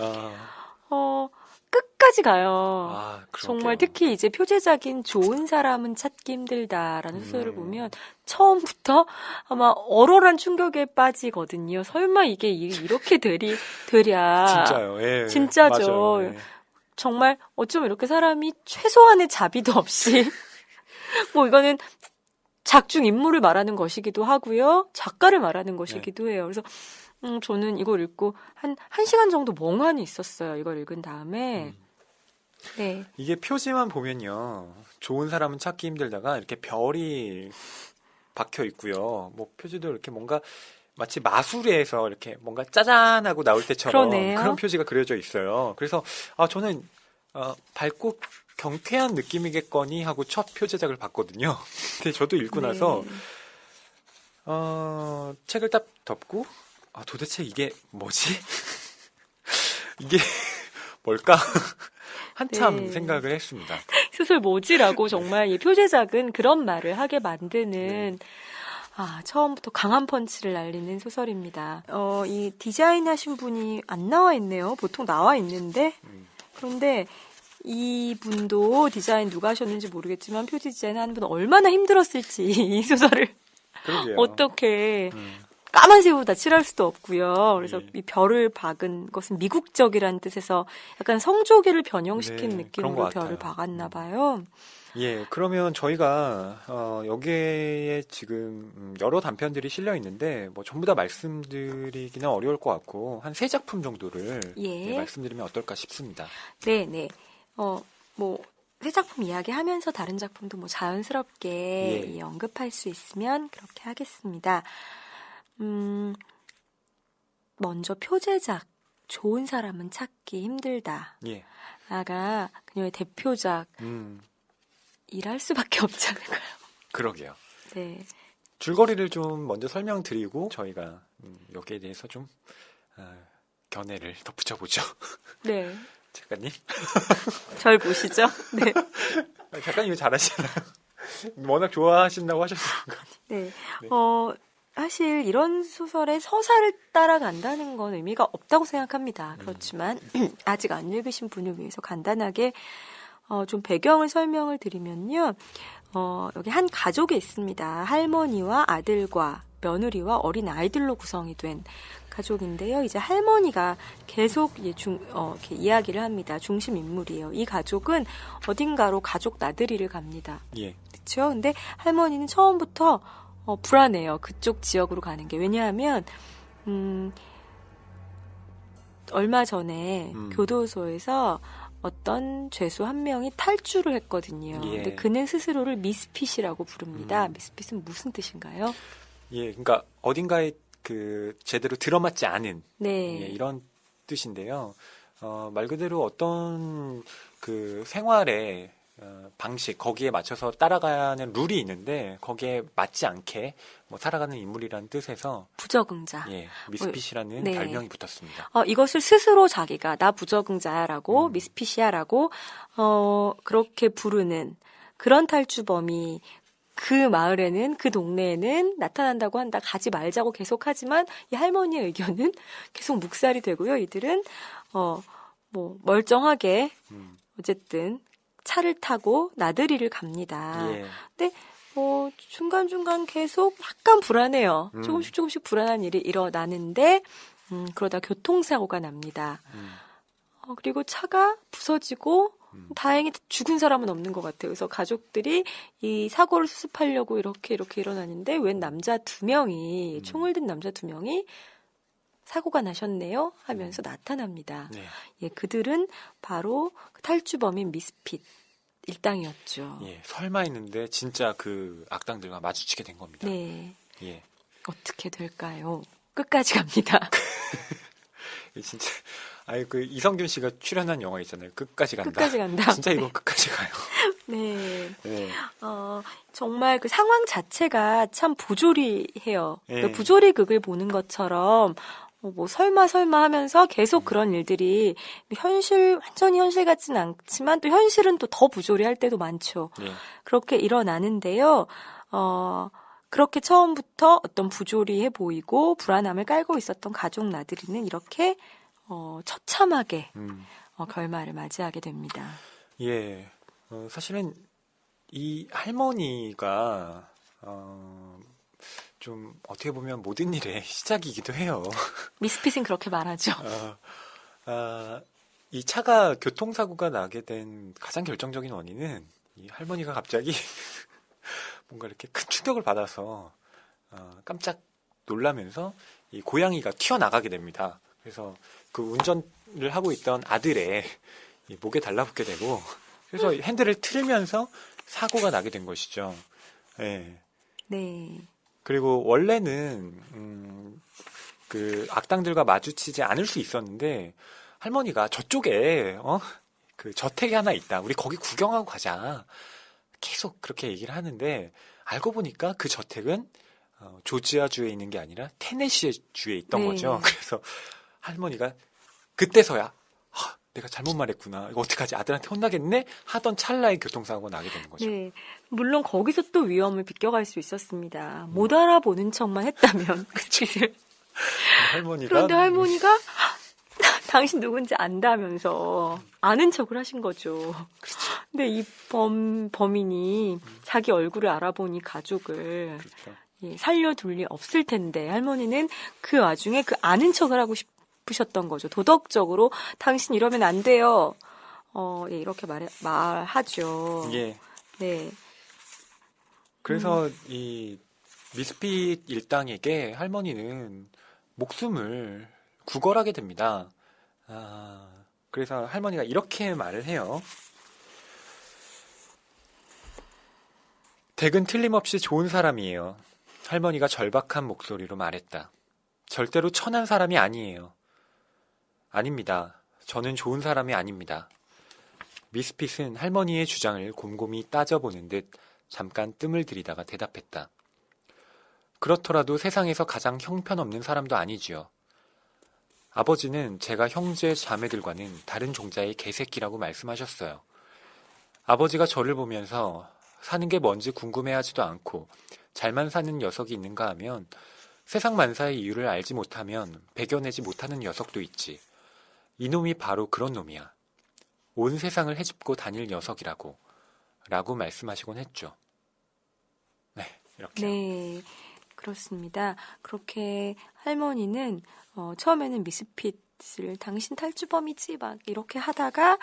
끝까지 가요. 정말 그러게요. 특히 이제 표제작인 좋은 사람은 찾기 힘들다라는 소설을 보면 처음부터 아마 얼얼한 충격에 빠지거든요. 설마 이게 이렇게 되랴. 진짜요. 예. 진짜죠. 맞아요. 예. 정말 어쩜 이렇게 사람이 최소한의 자비도 없이 뭐 이거는 작중 인물을 말하는 것이기도 하고요. 작가를 말하는 것이기도 해요. 그래서 저는 이걸 읽고 한 시간 정도 멍하니 있었어요. 이걸 읽은 다음에. 네. 이게 표지만 보면요. 좋은 사람은 찾기 힘들다가 이렇게 별이 박혀 있고요. 뭐 표지도 이렇게 뭔가 마치 마술에서 이렇게 뭔가 짜잔하고 나올 때처럼 그러네요. 그런 표지가 그려져 있어요. 그래서 저는 밝고 경쾌한 느낌이겠거니 하고 첫 표제작을 봤거든요. 근데 저도 읽고 네. 나서 책을 딱 덮고 도대체 이게 뭐지? 이게 뭘까? 한참 네. 생각을 했습니다. 소설 뭐지라고 정말 이 표제작은 그런 말을 하게 만드는 처음부터 강한 펀치를 날리는 소설입니다. 이 디자인하신 분이 안 나와 있네요. 보통 나와 있는데 그런데 이분도 디자인 누가 하셨는지 모르겠지만 표지 디자인 하는 분은 얼마나 힘들었을지 이 소설을 그러게요. 어떻게 까만색으로 칠할 수도 없고요. 그래서 예. 이 별을 박은 것은 미국적이라는 뜻에서 약간 성조기를 변형시킨 네, 그런 느낌으로 것 별을 같아요. 박았나 봐요. 예, 그러면 저희가 여기에 지금 여러 단편들이 실려 있는데 뭐 전부 다 말씀드리기는 어려울 것 같고 한 3작품 정도를 예. 말씀드리면 어떨까 싶습니다. 네. 뭐 새 작품 이야기하면서 다른 작품도 뭐 자연스럽게 언급할 수 있으면 그렇게 하겠습니다. 먼저 표제작 좋은 사람은 찾기 힘들다. 예. 아가 그녀의 대표작 일할 수밖에 없지 않을까요? 그러게요. 네. 줄거리를 좀 먼저 설명드리고 저희가 여기에 대해서 좀 견해를 덧붙여보죠. 네. 작가님? 절 보시죠. 네. 작가님 이거 잘하시나요? 워낙 좋아하신다고 하셨으니까. 네. 사실 이런 소설의 서사를 따라간다는 건 의미가 없다고 생각합니다. 그렇지만 아직 안 읽으신 분을 위해서 간단하게 좀 배경을 설명을 드리면요. 여기 한 가족이 있습니다. 할머니와 아들과 며느리와 어린 아이들로 구성이 된 가족인데요. 이제 할머니가 계속 이렇게 이야기를 합니다. 중심 인물이에요. 이 가족은 어딘가로 가족 나들이를 갑니다. 예. 그렇죠? 근데 할머니는 처음부터 불안해요. 그쪽 지역으로 가는 게. 왜냐하면 얼마 전에 교도소에서 어떤 죄수 한 명이 탈주를 했거든요. 예. 근데 그는 스스로를 미스핏이라고 부릅니다. 미스핏은 무슨 뜻인가요? 예, 그러니까 어딘가에 제대로 들어맞지 않은 네. 예, 이런 뜻인데요. 말 그대로 어떤 생활의 방식 거기에 맞춰서 따라가는 룰이 있는데 거기에 맞지 않게 살아가는 인물이라는 뜻에서 부적응자. 예, 미스핏이라는 네. 별명이 붙었습니다. 이것을 스스로 자기가 나 부적응자야라고 미스핏이야라고 그렇게 부르는 그런 탈주범이 그 마을에는, 그 동네에는 나타난다고 한다. 가지 말자고 계속 하지만 이 할머니의 의견은 계속 묵살이 되고요. 이들은 뭐 멀쩡하게 어쨌든 차를 타고 나들이를 갑니다. 예. 근데 중간중간 계속 약간 불안해요. 음. 조금씩 불안한 일이 일어나는데 그러다 교통사고가 납니다. 그리고 차가 부서지고 다행히 죽은 사람은 없는 것 같아요. 그래서 가족들이 이 사고를 수습하려고 이렇게 일어나는데 웬 남자 2명이 총을 든 남자 2명이 사고가 나셨네요 하면서 나타납니다. 네. 예, 그들은 바로 탈주범인 미스핏 일당이었죠. 예. 설마 했는데 진짜 그 악당들과 마주치게 된 겁니다. 네. 예. 어떻게 될까요? 끝까지 갑니다. 진짜 그 이성균 씨가 출연한 영화 있잖아요. 끝까지 간다. 끝까지 간다. 진짜 이건 끝까지 가요. 네. 네. 정말 그 상황 자체가 참 부조리해요. 네. 그 부조리 극을 보는 것처럼 뭐 설마 하면서 계속 그런 일들이 완전히 현실 같지는 않지만 또 현실은 또 더 부조리할 때도 많죠. 네. 그렇게 일어나는데요. 그렇게 처음부터 어떤 부조리해 보이고 불안함을 깔고 있었던 가족 나들이는 이렇게 처참하게 결말을 맞이하게 됩니다. 예. 사실은 이 할머니가 좀 어떻게 보면 모든 일의 시작이기도 해요. 미스핏은 그렇게 말하죠. 이 차가 교통사고가 나게 된 가장 결정적인 원인은 이 할머니가 갑자기 뭔가 이렇게 큰 충격을 받아서 깜짝 놀라면서 이 고양이가 튀어나가게 됩니다. 그래서 그 운전을 하고 있던 아들의 이 목에 달라붙게 되고 그래서 핸들을 틀면서 사고가 나게 된 것이죠. 예. 네. 그리고 원래는 그 악당들과 마주치지 않을 수 있었는데 할머니가 저쪽에 그 저택이 하나 있다. 우리 거기 구경하고 가자. 계속 그렇게 얘기를 하는데 알고 보니까 그 저택은 조지아주에 있는 게 아니라 테네시 주에 있던 네. 거죠. 그래서 할머니가 그때서야 내가 잘못 말했구나. 이거 어떡하지? 아들한테 혼나겠네? 하던 찰나에 교통사고가 나게 되는 거죠. 네. 물론 거기서 또 위험을 비껴갈 수 있었습니다. 못 알아보는 척만 했다면 그 짓을. 그런데 할머니가 당신 누군지 안다면서 아는 척을 하신 거죠. 그렇죠. 근데 이 범인이 자기 얼굴을 알아보니 가족을 그렇죠. 살려둘 리 없을 텐데 할머니는 그 와중에 그 아는 척을 하고 싶으셨던 거죠. 도덕적으로 당신 이러면 안 돼요. 이렇게 말하죠. 예. 네. 그래서 이 미스핏 일당에게 할머니는 목숨을 구걸하게 됩니다. 그래서 할머니가 이렇게 말을 해요. 댁은 틀림없이 좋은 사람이에요. 할머니가 절박한 목소리로 말했다. 절대로 천한 사람이 아니에요. 아닙니다. 저는 좋은 사람이 아닙니다. 미스핏은 할머니의 주장을 곰곰이 따져보는 듯 잠깐 뜸을 들이다가 대답했다. 그렇더라도 세상에서 가장 형편없는 사람도 아니지요. 아버지는 제가 형제 자매들과는 다른 종자의 개새끼라고 말씀하셨어요. 아버지가 저를 보면서 사는 게 뭔지 궁금해하지도 않고 잘만 사는 녀석이 있는가 하면 세상 만사의 이유를 알지 못하면 배겨내지 못하는 녀석도 있지. 이놈이 바로 그런 놈이야. 온 세상을 헤집고 다닐 녀석이라고 라고 말씀하시곤 했죠. 네, 이렇게. 네, 그렇습니다. 그렇게 할머니는 처음에는 미스핏을 당신 탈주범이지 막 이렇게 하다가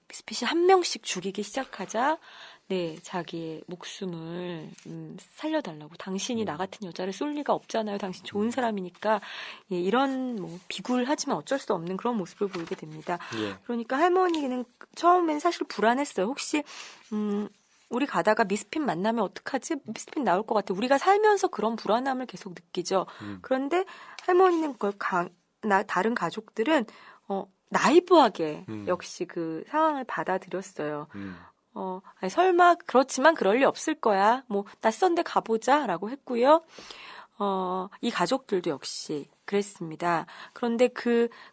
미스핏이 한 명씩 죽이기 시작하자 네, 자기의 목숨을 살려달라고. 당신이 나 같은 여자를 쏠 리가 없잖아요. 당신 좋은 사람이니까. 예, 이런 뭐 비굴하지만 어쩔 수 없는 그런 모습을 보이게 됩니다. 예. 그러니까 할머니는 처음엔 사실 불안했어요. 혹시 우리 가다가 미스핏 만나면 어떡하지? 미스핏 나올 것 같아. 우리가 살면서 그런 불안함을 계속 느끼죠. 그런데 할머니는 그걸 다른 가족들은 나이브하게 역시 그 상황을 받아들였어요. 아니, 설마 그렇지만 그럴 리 없을 거야. 뭐 낯선 데 가보자라고 했고요. 이 가족들도 역시 그랬습니다. 그런데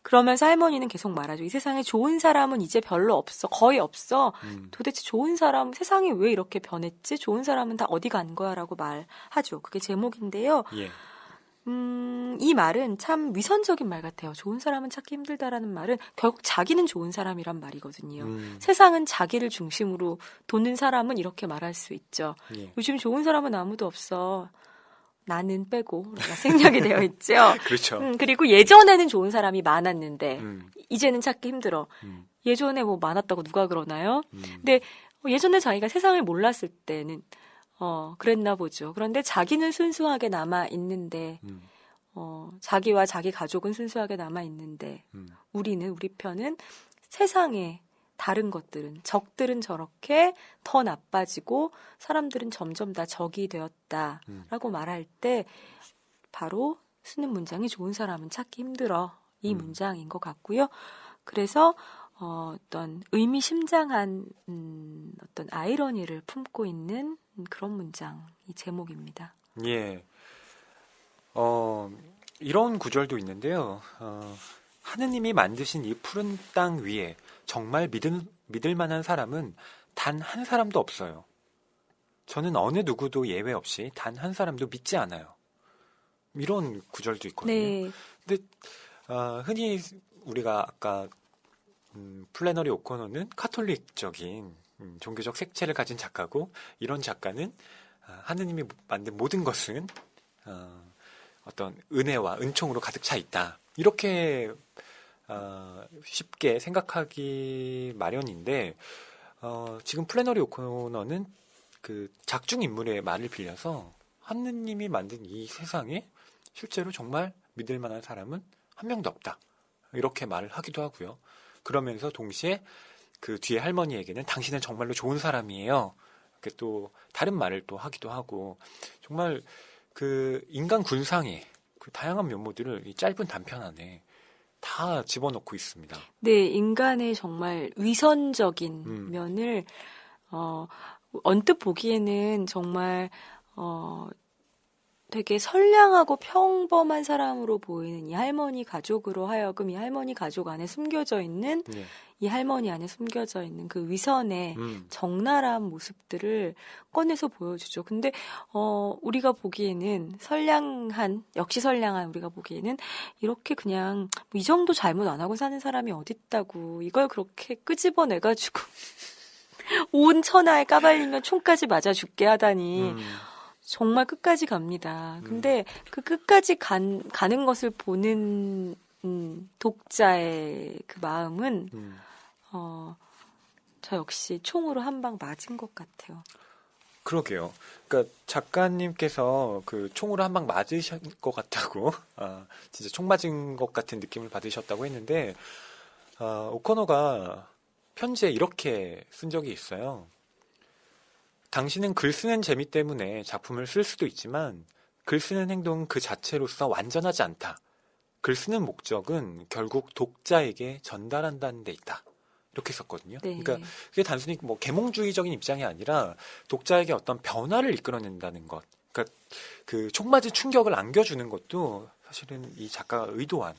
그러면서 할머니는 계속 말하죠. 이 세상에 좋은 사람은 이제 별로 없어. 거의 없어. 도대체 좋은 사람, 세상이 왜 이렇게 변했지? 좋은 사람은 다 어디 간 거야? 라고 말하죠. 그게 제목인데요. 예. 이 말은 참 위선적인 말 같아요. 좋은 사람은 찾기 힘들다라는 말은 결국 자기는 좋은 사람이란 말이거든요. 세상은 자기를 중심으로 도는 사람은 이렇게 말할 수 있죠. 예. 요즘 좋은 사람은 아무도 없어. 나는 빼고 생략이 되어 있죠. 그렇죠. 그리고 예전에는 좋은 사람이 많았는데 이제는 찾기 힘들어. 음. 예전에 뭐 많았다고 누가 그러나요? 음. 근데 예전에 자기가 세상을 몰랐을 때는 그랬나 보죠. 그런데 자기는 순수하게 남아 있는데 자기와 자기 가족은 순수하게 남아 있는데 우리 편은 세상에 다른 것들은 적들은 저렇게 더 나빠지고 사람들은 점점 다 적이 되었다라고 말할 때 바로 쓰는 문장이 좋은 사람은 찾기 힘들어 이 문장인 것 같고요. 그래서 어떤 의미심장한 어떤 아이러니를 품고 있는 그런 문장이 제목입니다. 예. 이런 구절도 있는데요. 하느님이 만드신 이 푸른 땅 위에 정말 믿을 만한 사람은 단 한 사람도 없어요. 저는 어느 누구도 예외 없이 단 한 사람도 믿지 않아요. 이런 구절도 있거든요. 네. 근데 흔히 우리가 아까 플래너리 오코노는 카톨릭적인 종교적 색채를 가진 작가고 이런 작가는 하느님이 만든 모든 것은 어떤 은혜와 은총으로 가득 차 있다. 이렇게 쉽게 생각하기 마련인데 지금 플래너리 오코너는 그 작중 인물의 말을 빌려서 하느님이 만든 이 세상에 실제로 정말 믿을 만한 사람은 한 명도 없다. 이렇게 말을 하기도 하고요. 그러면서 동시에 그 뒤에 할머니에게는 당신은 정말로 좋은 사람이에요. 이렇게 또 다른 말을 또 하기도 하고 정말 그 인간 군상의 그 다양한 면모들을 이 짧은 단편 안에 다 집어넣고 있습니다. 네, 인간의 정말 위선적인 면을 언뜻 보기에는 정말 되게 선량하고 평범한 사람으로 보이는 이 할머니 가족으로 하여금 이 할머니 가족 안에 숨겨져 있는 네. 이 할머니 안에 숨겨져 있는 그 위선의 적나라한 모습들을 꺼내서 보여주죠. 근데 우리가 보기에는 역시 선량한 우리가 보기에는 이렇게 그냥 이 정도 잘못 안 하고 사는 사람이 어딨다고 이걸 그렇게 끄집어내가지고 온 천하에 까발리면 총까지 맞아 죽게 하다니 정말 끝까지 갑니다. 근데 그 끝까지 가는 것을 보는 독자의 그 마음은 저 역시 총으로 한 방 맞은 것 같아요. 그러게요. 그러니까 작가님께서 그 총으로 한 방 맞으신 것 같다고, 진짜 총 맞은 것 같은 느낌을 받으셨다고 했는데, 오코노가 편지에 이렇게 쓴 적이 있어요. 당신은 글 쓰는 재미 때문에 작품을 쓸 수도 있지만, 글 쓰는 행동은 그 자체로서 완전하지 않다. 글 쓰는 목적은 결국 독자에게 전달한다는 데 있다. 이렇게 썼거든요. 네. 그러니까 그게 단순히 뭐 계몽주의적인 입장이 아니라 독자에게 어떤 변화를 이끌어낸다는 것. 그러니까 그 총 맞은 충격을 안겨주는 것도 사실은 이 작가가 의도한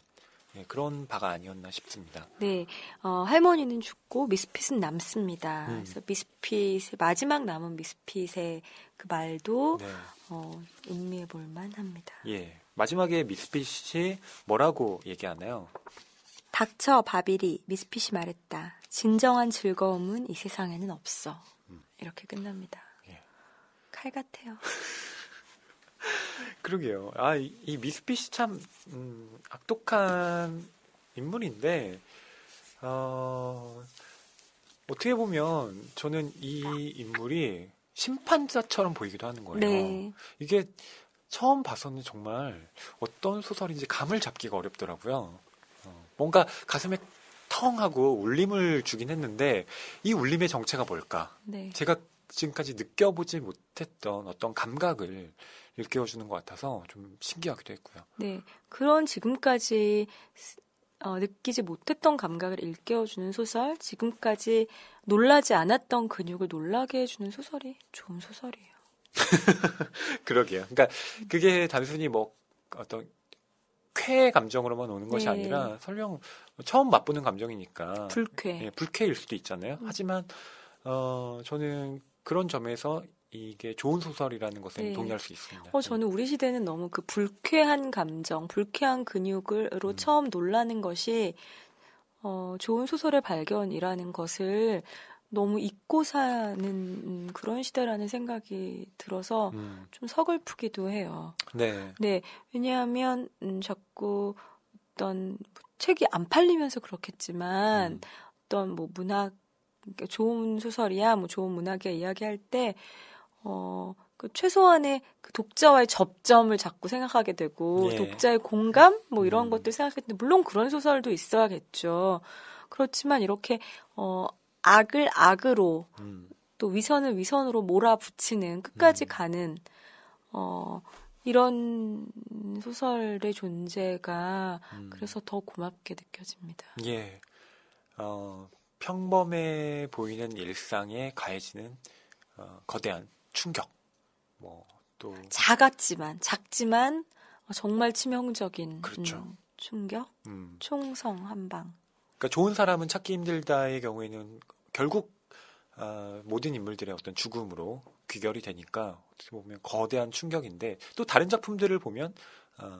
그런 바가 아니었나 싶습니다. 네, 할머니는 죽고 미스핏은 남습니다. 그래서 미스핏의 마지막 남은 미스핏의 그 말도 네. 음미해 볼 만합니다. 예. 마지막에 미스핏이 뭐라고 얘기하나요? 닥쳐 바빌이 미스핏이 말했다. 진정한 즐거움은 이 세상에는 없어. 이렇게 끝납니다. 예. 칼 같아요. 그러게요. 이 미스핏이 참 악독한 인물인데 어떻게 보면 저는 이 인물이 심판자처럼 보이기도 하는 거예요. 네. 이게 처음 봐서는 정말 어떤 소설인지 감을 잡기가 어렵더라고요. 뭔가 가슴에 텅 하고 울림을 주긴 했는데 이 울림의 정체가 뭘까? 네. 제가 지금까지 느껴보지 못했던 어떤 감각을 일깨워주는 것 같아서 좀 신기하기도 했고요. 네. 그런 지금까지 느끼지 못했던 감각을 일깨워주는 소설, 지금까지 놀라지 않았던 근육을 놀라게 해주는 소설이 좋은 소설이에요. 그러게요. 그러니까 그게 단순히 뭐 어떤 쾌 감정으로만 오는 것이 네. 아니라 설령 처음 맛보는 감정이니까 불쾌. 예, 불쾌일 수도 있잖아요. 하지만 저는 그런 점에서 이게 좋은 소설이라는 것에 네. 동의할 수 있습니다. 저는 우리 시대는 너무 그 불쾌한 감정, 불쾌한 근육으로 처음 놀라는 것이 좋은 소설의 발견이라는 것을 너무 잊고 사는 그런 시대라는 생각이 들어서 좀 서글프기도 해요. 네. 네, 왜냐하면 자꾸 어떤 책이 안 팔리면서 그렇겠지만 어떤 뭐 문학 그러니까 좋은 소설이야, 뭐 좋은 문학이야 이야기할 때 그 최소한의 그 독자와의 접점을 자꾸 생각하게 되고 예. 독자의 공감 뭐 이런 것들 생각했는데 물론 그런 소설도 있어야겠죠. 그렇지만 이렇게 악을 악으로 또 위선을 위선으로 몰아붙이는 끝까지 가는 이런 소설의 존재가 그래서 더 고맙게 느껴집니다. 예. 평범해 보이는 일상에 가해지는 거대한 충격. 뭐 또 작지만 정말 치명적인 그렇죠. 충격, 총성 한 방. 그러니까 좋은 사람은 찾기 힘들다의 경우에는 결국 모든 인물들의 어떤 죽음으로 귀결이 되니까 어떻게 보면 거대한 충격인데 또 다른 작품들을 보면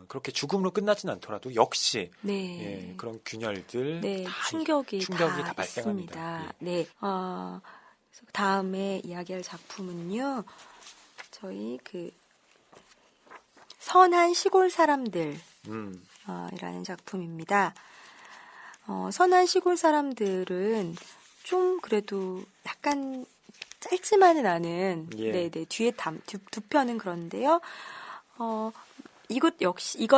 그렇게 죽음으로 끝나진 않더라도 역시 네. 예, 그런 균열들 네, 다 충격이 다 다 발생합니다. 있습니다. 네, 그래서 다음에 이야기할 작품은요, 저희 그 선한 시골 사람들 이라는 작품입니다. 선한 시골 사람들은 좀 그래도 약간 짧지만은 않은 예. 네네 뒤에 두 편은 그런데요. 이것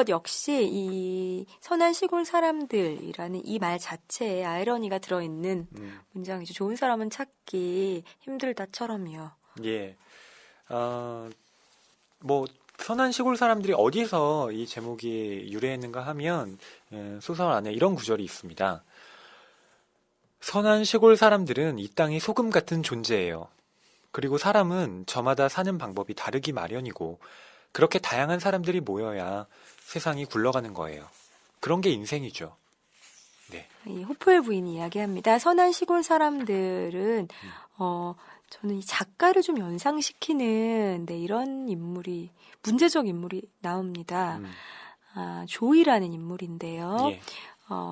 역시 이 선한 시골 사람들이라는 이 말 자체에 아이러니가 들어있는 문장이죠. 좋은 사람은 찾기 힘들다처럼요. 예. 뭐 선한 시골 사람들이 어디서 이 제목이 유래했는가 하면 소설 안에 이런 구절이 있습니다. 선한 시골 사람들은 이 땅이 소금 같은 존재예요. 그리고 사람은 저마다 사는 방법이 다르기 마련이고 그렇게 다양한 사람들이 모여야 세상이 굴러가는 거예요. 그런 게 인생이죠. 네. 이 호프의 부인이 이야기합니다. 선한 시골 사람들은 저는 이 작가를 좀 연상시키는 이런 인물이 문제적 인물이 나옵니다. 조이라는 인물인데요. 예.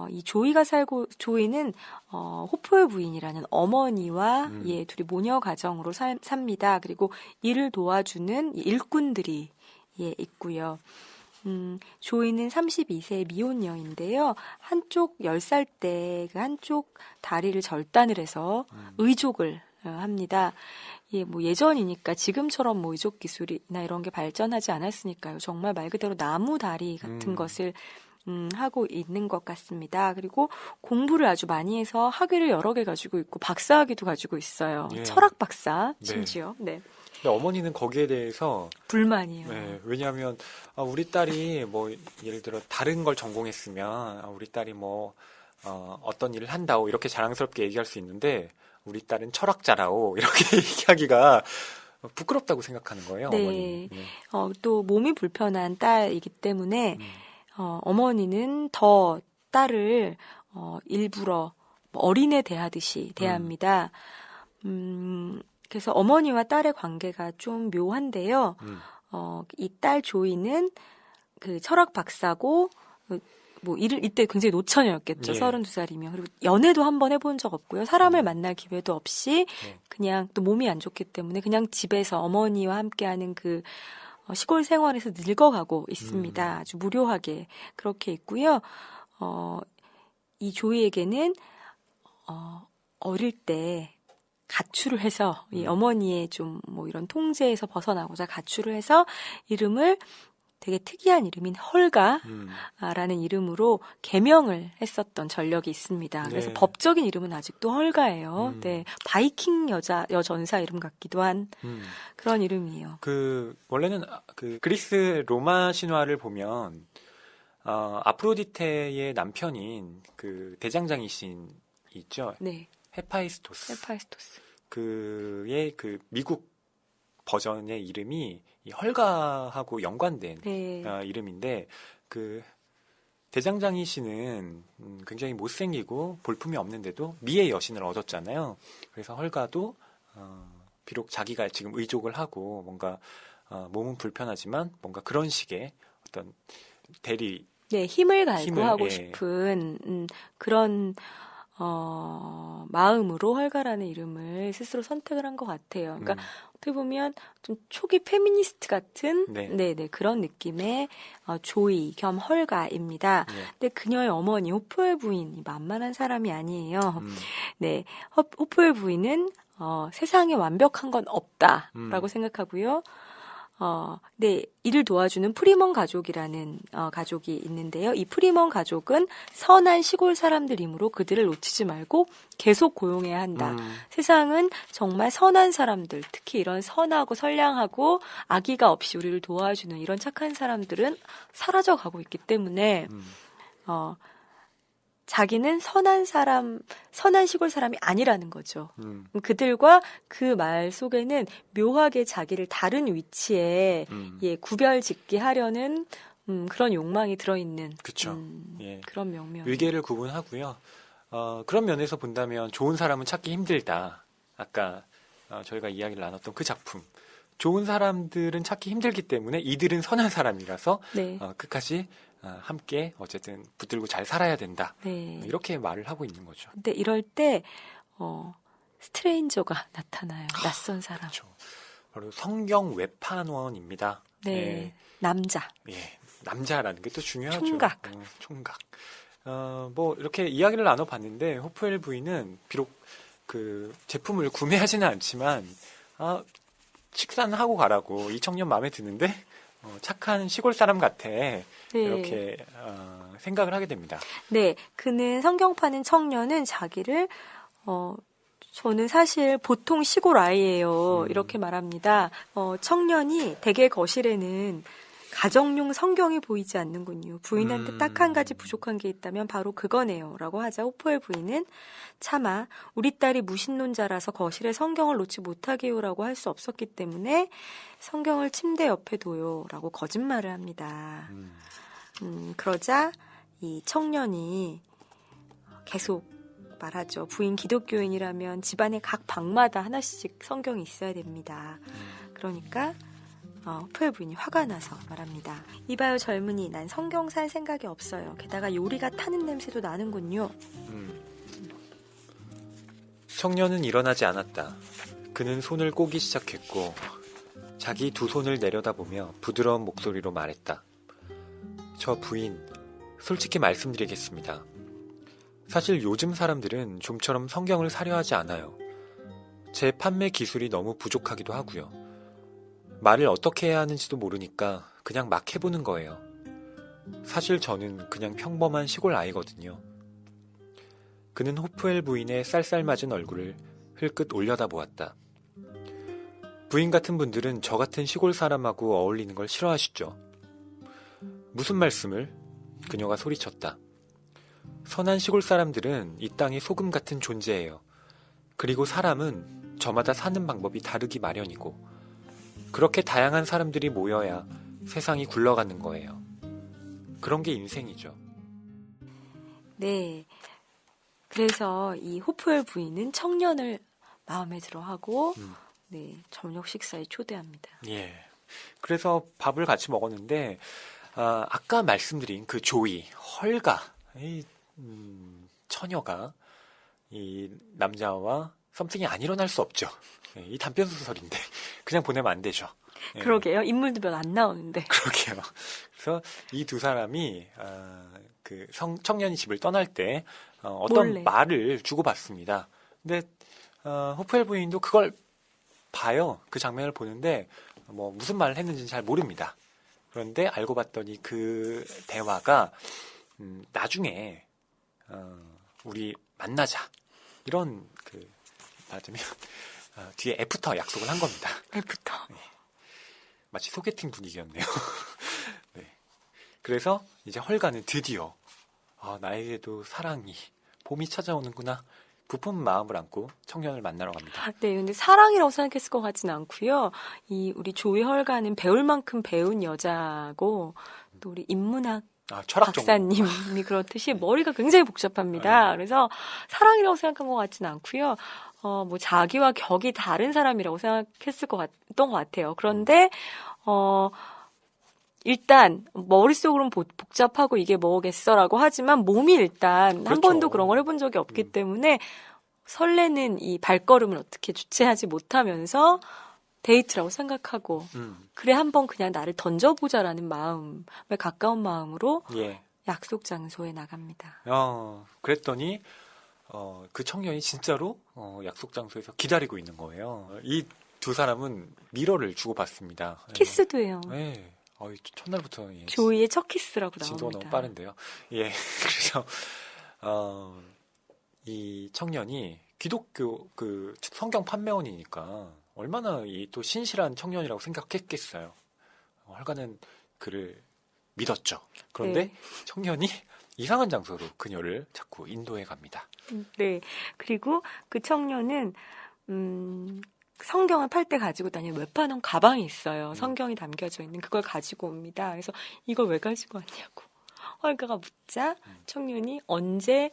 이 조이는 호프의 부인이라는 어머니와 둘이 모녀 가정으로 삽니다. 그리고 이를 도와주는 일꾼들이 있고요. 조이는 32세의 미혼녀인데요. 한쪽 10살 때 그 한쪽 다리를 절단을 해서 의족을 합니다. 뭐 예전이니까 지금처럼 뭐 의족 기술이나 이런 게 발전하지 않았으니까요. 정말 말 그대로 나무 다리 같은 것을 하고 있는 것 같습니다. 그리고 공부를 아주 많이 해서 학위를 여러 개 가지고 있고 박사학위도 가지고 있어요. 예. 철학 박사 네. 심지어. 네. 근데 어머니는 거기에 대해서 불만이에요. 네, 왜냐하면 우리 딸이 뭐 예를 들어 다른 걸 전공했으면 우리 딸이 뭐 어떤 일을 한다고 이렇게 자랑스럽게 얘기할 수 있는데 우리 딸은 철학자라고 이렇게 얘기하기가 부끄럽다고 생각하는 거예요. 네. 어머니는. 네. 또 몸이 불편한 딸이기 때문에 어머니는 더 딸을 일부러 뭐 어린애 대하듯이 대합니다. 그래서 어머니와 딸의 관계가 좀 묘한데요. 이 딸 조이는 그 철학 박사고 뭐 이때 굉장히 노처녀였겠죠. 예. 32살이면. 그리고 연애도 한번 해본 적 없고요. 사람을 만날 기회도 없이 그냥 또 몸이 안 좋기 때문에 그냥 집에서 어머니와 함께하는 그 시골 생활에서 늙어가고 있습니다. 아주 무료하게 그렇게 있고요. 이 조이에게는 어릴 때 가출을 해서 이 어머니의 좀 뭐 이런 통제에서 벗어나고자 가출을 해서 이름을 되게 특이한 이름인 헐가라는 이름으로 개명을 했었던 전력이 있습니다. 그래서 네. 법적인 이름은 아직도 헐가예요. 네, 바이킹 여전사 이름 같기도 한 그런 이름이에요. 원래는 그 그리스 로마 신화를 보면 아프로디테의 남편인 그 대장장이신 있죠. 네, 헤파이스토스. 헤파이스토스. 그의 그 미국 버전의 이름이 이 헐가하고 연관된 네. 이름인데 대장장이 씨는 굉장히 못생기고 볼품이 없는데도 미의 여신을 얻었잖아요. 그래서 헐가도 비록 자기가 지금 의족을 하고 뭔가 몸은 불편하지만 뭔가 그런 식의 어떤 대리 네, 힘을 갈구하고 예. 싶은 그런 마음으로 헐가라는 이름을 스스로 선택을 한 것 같아요. 그러니까 어떻게 보면 좀 초기 페미니스트 같은 네. 네, 그런 느낌의 조이 겸 헐가입니다. 네. 근데 그녀의 어머니 호프의 부인이 만만한 사람이 아니에요. 음, 네, 호프의 부인은 세상에 완벽한 건 없다라고 생각하고요. 네, 이를 도와주는 프리먼 가족이라는 가족이 있는데요. 이 프리먼 가족은 선한 시골 사람들이므로 그들을 놓치지 말고 계속 고용해야 한다. 세상은 정말 선한 사람들, 특히 이런 선하고 선량하고 악의가 없이 우리를 도와주는 이런 착한 사람들은 사라져 가고 있기 때문에 자기는 선한 시골 사람이 아니라는 거죠. 그들과 그 말 속에는 묘하게 자기를 다른 위치에 구별 짓게 하려는 그런 욕망이 들어있는 그쵸. 예. 그런 명명. 위계를 구분하고요. 그런 면에서 본다면 좋은 사람은 찾기 힘들다. 아까 저희가 이야기를 나눴던 그 작품. 좋은 사람들은 찾기 힘들기 때문에 이들은 선한 사람이라서 네. 끝까지 함께 어쨌든 붙들고 잘 살아야 된다. 네. 이렇게 말을 하고 있는 거죠. 근데 이럴 때 스트레인저가 나타나요. 낯선 사람. 그렇죠. 바로 성경 외판원입니다. 네. 남자. 예, 남자라는 게 또 중요하죠. 총각. 총각. 뭐 이렇게 이야기를 나눠봤는데 호프엘 부인은 비록 그 제품을 구매하지는 않지만 식사는 하고 가라고 이 청년 마음에 드는데 착한 시골 사람 같아. 네. 이렇게 생각을 하게 됩니다. 네, 그는 성경 파는 청년은 자기를 저는 사실 보통 시골 아이예요. 이렇게 말합니다. 청년이 대개 거실에는 가정용 성경이 보이지 않는군요. 부인한테 딱 한 가지 부족한 게 있다면 바로 그거네요. 라고 하자 호프의 부인은 차마 우리 딸이 무신론자라서 거실에 성경을 놓지 못하게요라고 할 수 없었기 때문에 성경을 침대 옆에 둬요. 라고 거짓말을 합니다. 그러자 이 청년이 계속 말하죠. 부인 기독교인이라면 집안의 각 방마다 하나씩 성경이 있어야 됩니다. 그러니까 호프의 부인이 화가 나서 말합니다. 이봐요 젊은이, 난 성경 살 생각이 없어요. 게다가 요리가 타는 냄새도 나는군요. 청년은 일어나지 않았다. 그는 손을 꼬기 시작했고 자기 두 손을 내려다보며 부드러운 목소리로 말했다. 저 부인, 솔직히 말씀드리겠습니다. 사실 요즘 사람들은 좀처럼 성경을 사려 하지 않아요. 제 판매 기술이 너무 부족하기도 하고요. 말을 어떻게 해야 하는지도 모르니까 그냥 막 해보는 거예요. 사실 저는 그냥 평범한 시골 아이거든요. 그는 호프엘 부인의 쌀쌀맞은 얼굴을 흘끗 올려다보았다. 부인 같은 분들은 저 같은 시골 사람하고 어울리는 걸 싫어하시죠. 무슨 말씀을? 그녀가 소리쳤다. 선한 시골 사람들은 이 땅의 소금 같은 존재예요. 그리고 사람은 저마다 사는 방법이 다르기 마련이고 그렇게 다양한 사람들이 모여야 세상이 굴러가는 거예요. 그런 게 인생이죠. 네. 그래서 이 호프엘 부인은 청년을 마음에 들어하고 네, 저녁 식사에 초대합니다. 예. 그래서 밥을 같이 먹었는데 아까 말씀드린 그 조이, 헐가, 이 처녀가 이 남자와 썸씽이 안 일어날 수 없죠. 예, 이 단편 소설인데 그냥 보내면 안 되죠. 예. 그러게요. 인물도 몇 안 나오는데. 그러게요. 그래서 이 두 사람이 그 청년이 집을 떠날 때 어떤 몰래. 말을 주고받습니다. 근데 호프엘 부인도 그걸 봐요. 그 장면을 보는데 뭐 무슨 말을 했는지는 잘 모릅니다. 그런데 알고 봤더니 그 대화가 나중에 우리 만나자 이런 그 맞으면 뒤에 애프터 약속을 한 겁니다. 애프터. 네. 마치 소개팅 분위기였네요. 네. 그래서 이제 헐가는 드디어 나에게도 사랑이 봄이 찾아오는구나 부푼 마음을 안고 청년을 만나러 갑니다. 네, 근데 사랑이라고 생각했을 것 같지는 않고요. 이 우리 조이 헐가는 배울 만큼 배운 여자고 또 우리 인문학 철학 전공. 박사님이 그렇듯이 머리가 굉장히 복잡합니다. 그래서 사랑이라고 생각한 것 같지는 않고요. 뭐 자기와 격이 다른 사람이라고 생각했던 것 같아요. 그런데 일단 머릿속으로는 복잡하고 이게 뭐겠어라고 하지만 몸이 일단 한 그렇죠. 번도 그런 걸 해본 적이 없기 때문에 설레는 이 발걸음을 어떻게 주체하지 못하면서 데이트라고 생각하고 그래 한번 그냥 나를 던져보자라는 마음에 가까운 마음으로 예. 약속 장소에 나갑니다. 그랬더니 그 청년이 진짜로 약속 장소에서 기다리고 있는 거예요. 이 두 사람은 미러를 주고받습니다. 키스도 해요. 네. 첫날부터 조이의 첫 키스라고 진도가 나옵니다. 너무 빠른데요. 예. 그래서 이 청년이 기독교 그 성경 판매원이니까 얼마나 이 또 신실한 청년이라고 생각했겠어요. 헐가는 그를 믿었죠. 그런데 네. 청년이 이상한 장소로 그녀를 자꾸 인도해 갑니다. 네. 그리고 그 청년은 성경을 팔 때 가지고 다니는 웹하는 가방이 있어요. 성경이 담겨져 있는 그걸 가지고 옵니다. 그래서 이걸 왜 가지고 왔냐고 헐가가 묻자 청년이 언제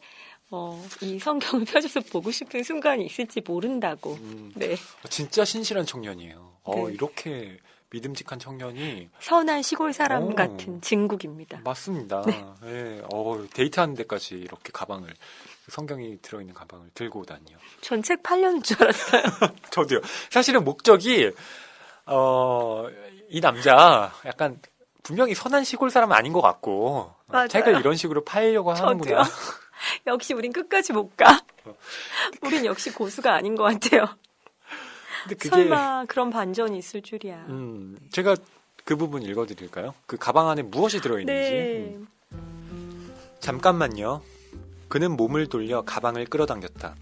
이 성경을 펴줘서 보고 싶은 순간이 있을지 모른다고. 네. 진짜 신실한 청년이에요. 네. 이렇게 믿음직한 청년이 선한 시골 사람 같은 진국입니다. 맞습니다. 네. 예. 데이트하는 데까지 이렇게 가방을 성경이 들어있는 가방을 들고 오다니요. 전 책 팔려는 줄 알았어요. 저도요. 사실은 목적이 이 남자 약간 분명히 선한 시골 사람은 아닌 것 같고 맞아요. 책을 이런 식으로 팔려고 하는구나. 저도요. 역시 우린 끝까지 못 가. 우린 역시 고수가 아닌 것 같아요. 근데 그게 설마 그런 반전이 있을 줄이야. 제가 그 부분 읽어드릴까요? 그 가방 안에 무엇이 들어있는지. 네. 잠깐만요. 그는 몸을 돌려 가방을 끌어당겼다.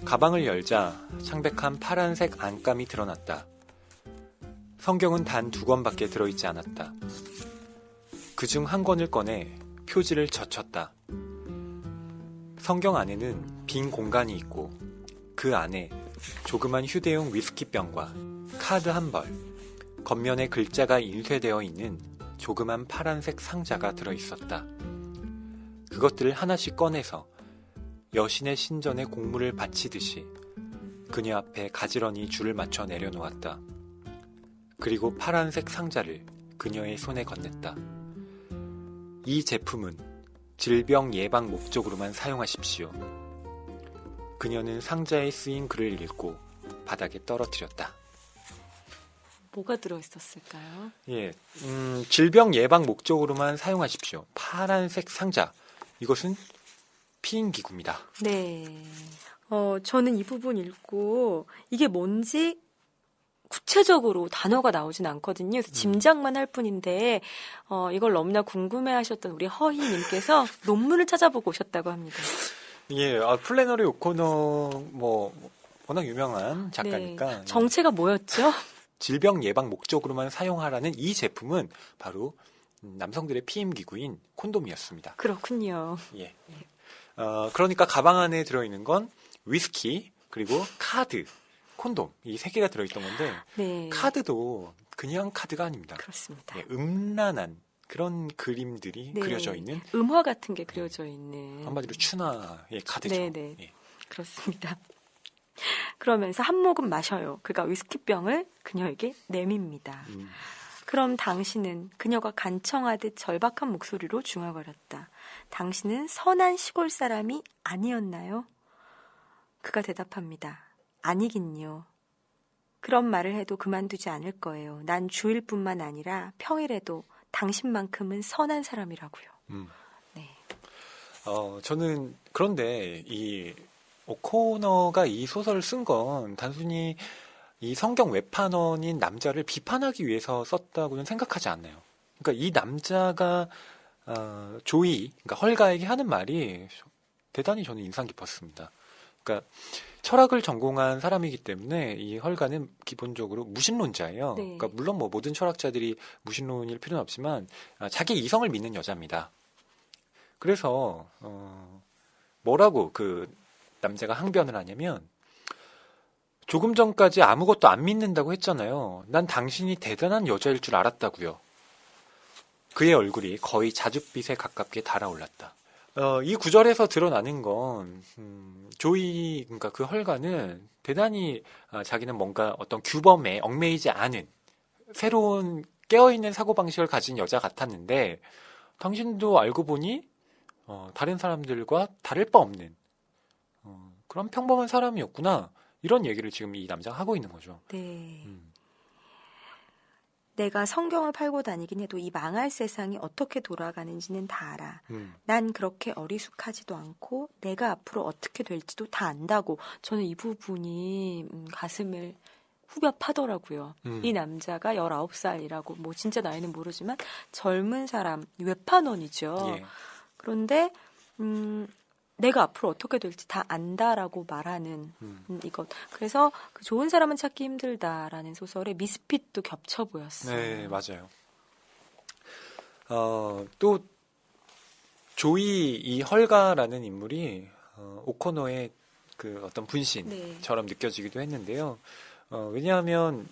가방을 열자 창백한 파란색 안감이 드러났다. 성경은 단 2권밖에 들어있지 않았다. 그중 한 권을 꺼내 표지를 젖혔다. 성경 안에는 빈 공간이 있고 그 안에 조그만 휴대용 위스키병과 카드 한 벌, 겉면에 글자가 인쇄되어 있는 조그만 파란색 상자가 들어있었다. 그것들을 하나씩 꺼내서 여신의 신전에 공물을 바치듯이 그녀 앞에 가지런히 줄을 맞춰 내려놓았다. 그리고 파란색 상자를 그녀의 손에 건넸다. 이 제품은 질병 예방 목적으로만 사용하십시오. 그녀는 상자에 쓰인 글을 읽고 바닥에 떨어뜨렸다. 뭐가 들어있었을까요? 예, 질병 예방 목적으로만 사용하십시오. 파란색 상자. 이것은 피임기구입니다. 네. 저는 이 부분 읽고 이게 뭔지 구체적으로 단어가 나오진 않거든요. 그래서 짐작만 할 뿐인데 이걸 너무나 궁금해하셨던 우리 허희님께서 논문을 찾아보고 오셨다고 합니다. 예, 플래너리 오코노 워낙 유명한 작가니까 네. 정체가 뭐였죠? 질병 예방 목적으로만 사용하라는 이 제품은 바로 남성들의 피임기구인 콘돔이었습니다. 그렇군요. 예. 그러니까 가방 안에 들어있는 건 위스키 그리고 카드, 콘돔 이 3개가 들어있던 건데 네. 카드도 그냥 카드가 아닙니다. 그렇습니다. 예, 음란한 그런 그림들이 네. 그려져 있는 음화 같은 게 그려져 있는 한마디로 추나의 카드죠. 네네. 예. 그렇습니다. 그러면서 한 모금 마셔요. 그가 위스키병을 그녀에게 내밉니다. 그럼 당신은 그녀가 간청하듯 절박한 목소리로 중얼거렸다. 당신은 선한 시골 사람이 아니었나요? 그가 대답합니다. 아니긴요. 그런 말을 해도 그만두지 않을 거예요. 난 주일뿐만 아니라 평일에도 당신만큼은 선한 사람이라고요. 네. 저는 그런데 이 오코너가 이 소설을 쓴 건 단순히 이 성경 외판원인 남자를 비판하기 위해서 썼다고는 생각하지 않나요? 그러니까 이 남자가 조이, 그러니까 헐가에게 하는 말이 대단히 저는 인상 깊었습니다. 그러니까 철학을 전공한 사람이기 때문에 이 헐가는 기본적으로 무신론자예요. 네. 그러니까 물론 모든 철학자들이 무신론일 필요는 없지만 자기 이성을 믿는 여자입니다. 그래서 뭐라고 그 남자가 항변을 하냐면 조금 전까지 아무것도 안 믿는다고 했잖아요. 난 당신이 대단한 여자일 줄 알았다고요. 그의 얼굴이 거의 자줏빛에 가깝게 달아올랐다. 이 구절에서 드러나는 건 조이 그러니까 그 헐가는 대단히 자기는 뭔가 어떤 규범에 얽매이지 않은 새로운 깨어있는 사고방식을 가진 여자 같았는데 당신도 알고 보니 다른 사람들과 다를 바 없는 그런 평범한 사람이었구나. 이런 얘기를 지금 이 남자가 하고 있는 거죠. 네. 음, 내가 성경을 팔고 다니긴 해도 이 망할 세상이 어떻게 돌아가는지는 다 알아. 난 그렇게 어리숙하지도 않고 내가 앞으로 어떻게 될지도 다 안다고. 저는 이 부분이 가슴을 후벼 파더라고요. 이 남자가 19살이라고 뭐 진짜 나이는 모르지만 젊은 사람, 외판원이죠. 예. 그런데 내가 앞으로 어떻게 될지 다 안다라고 말하는 이것. 그래서 그 좋은 사람은 찾기 힘들다라는 소설에 미스핏도 겹쳐 보였어요. 네, 맞아요. 또 조이 이 헐가라는 인물이 오코노의 그 어떤 분신처럼 느껴지기도 했는데요. 왜냐하면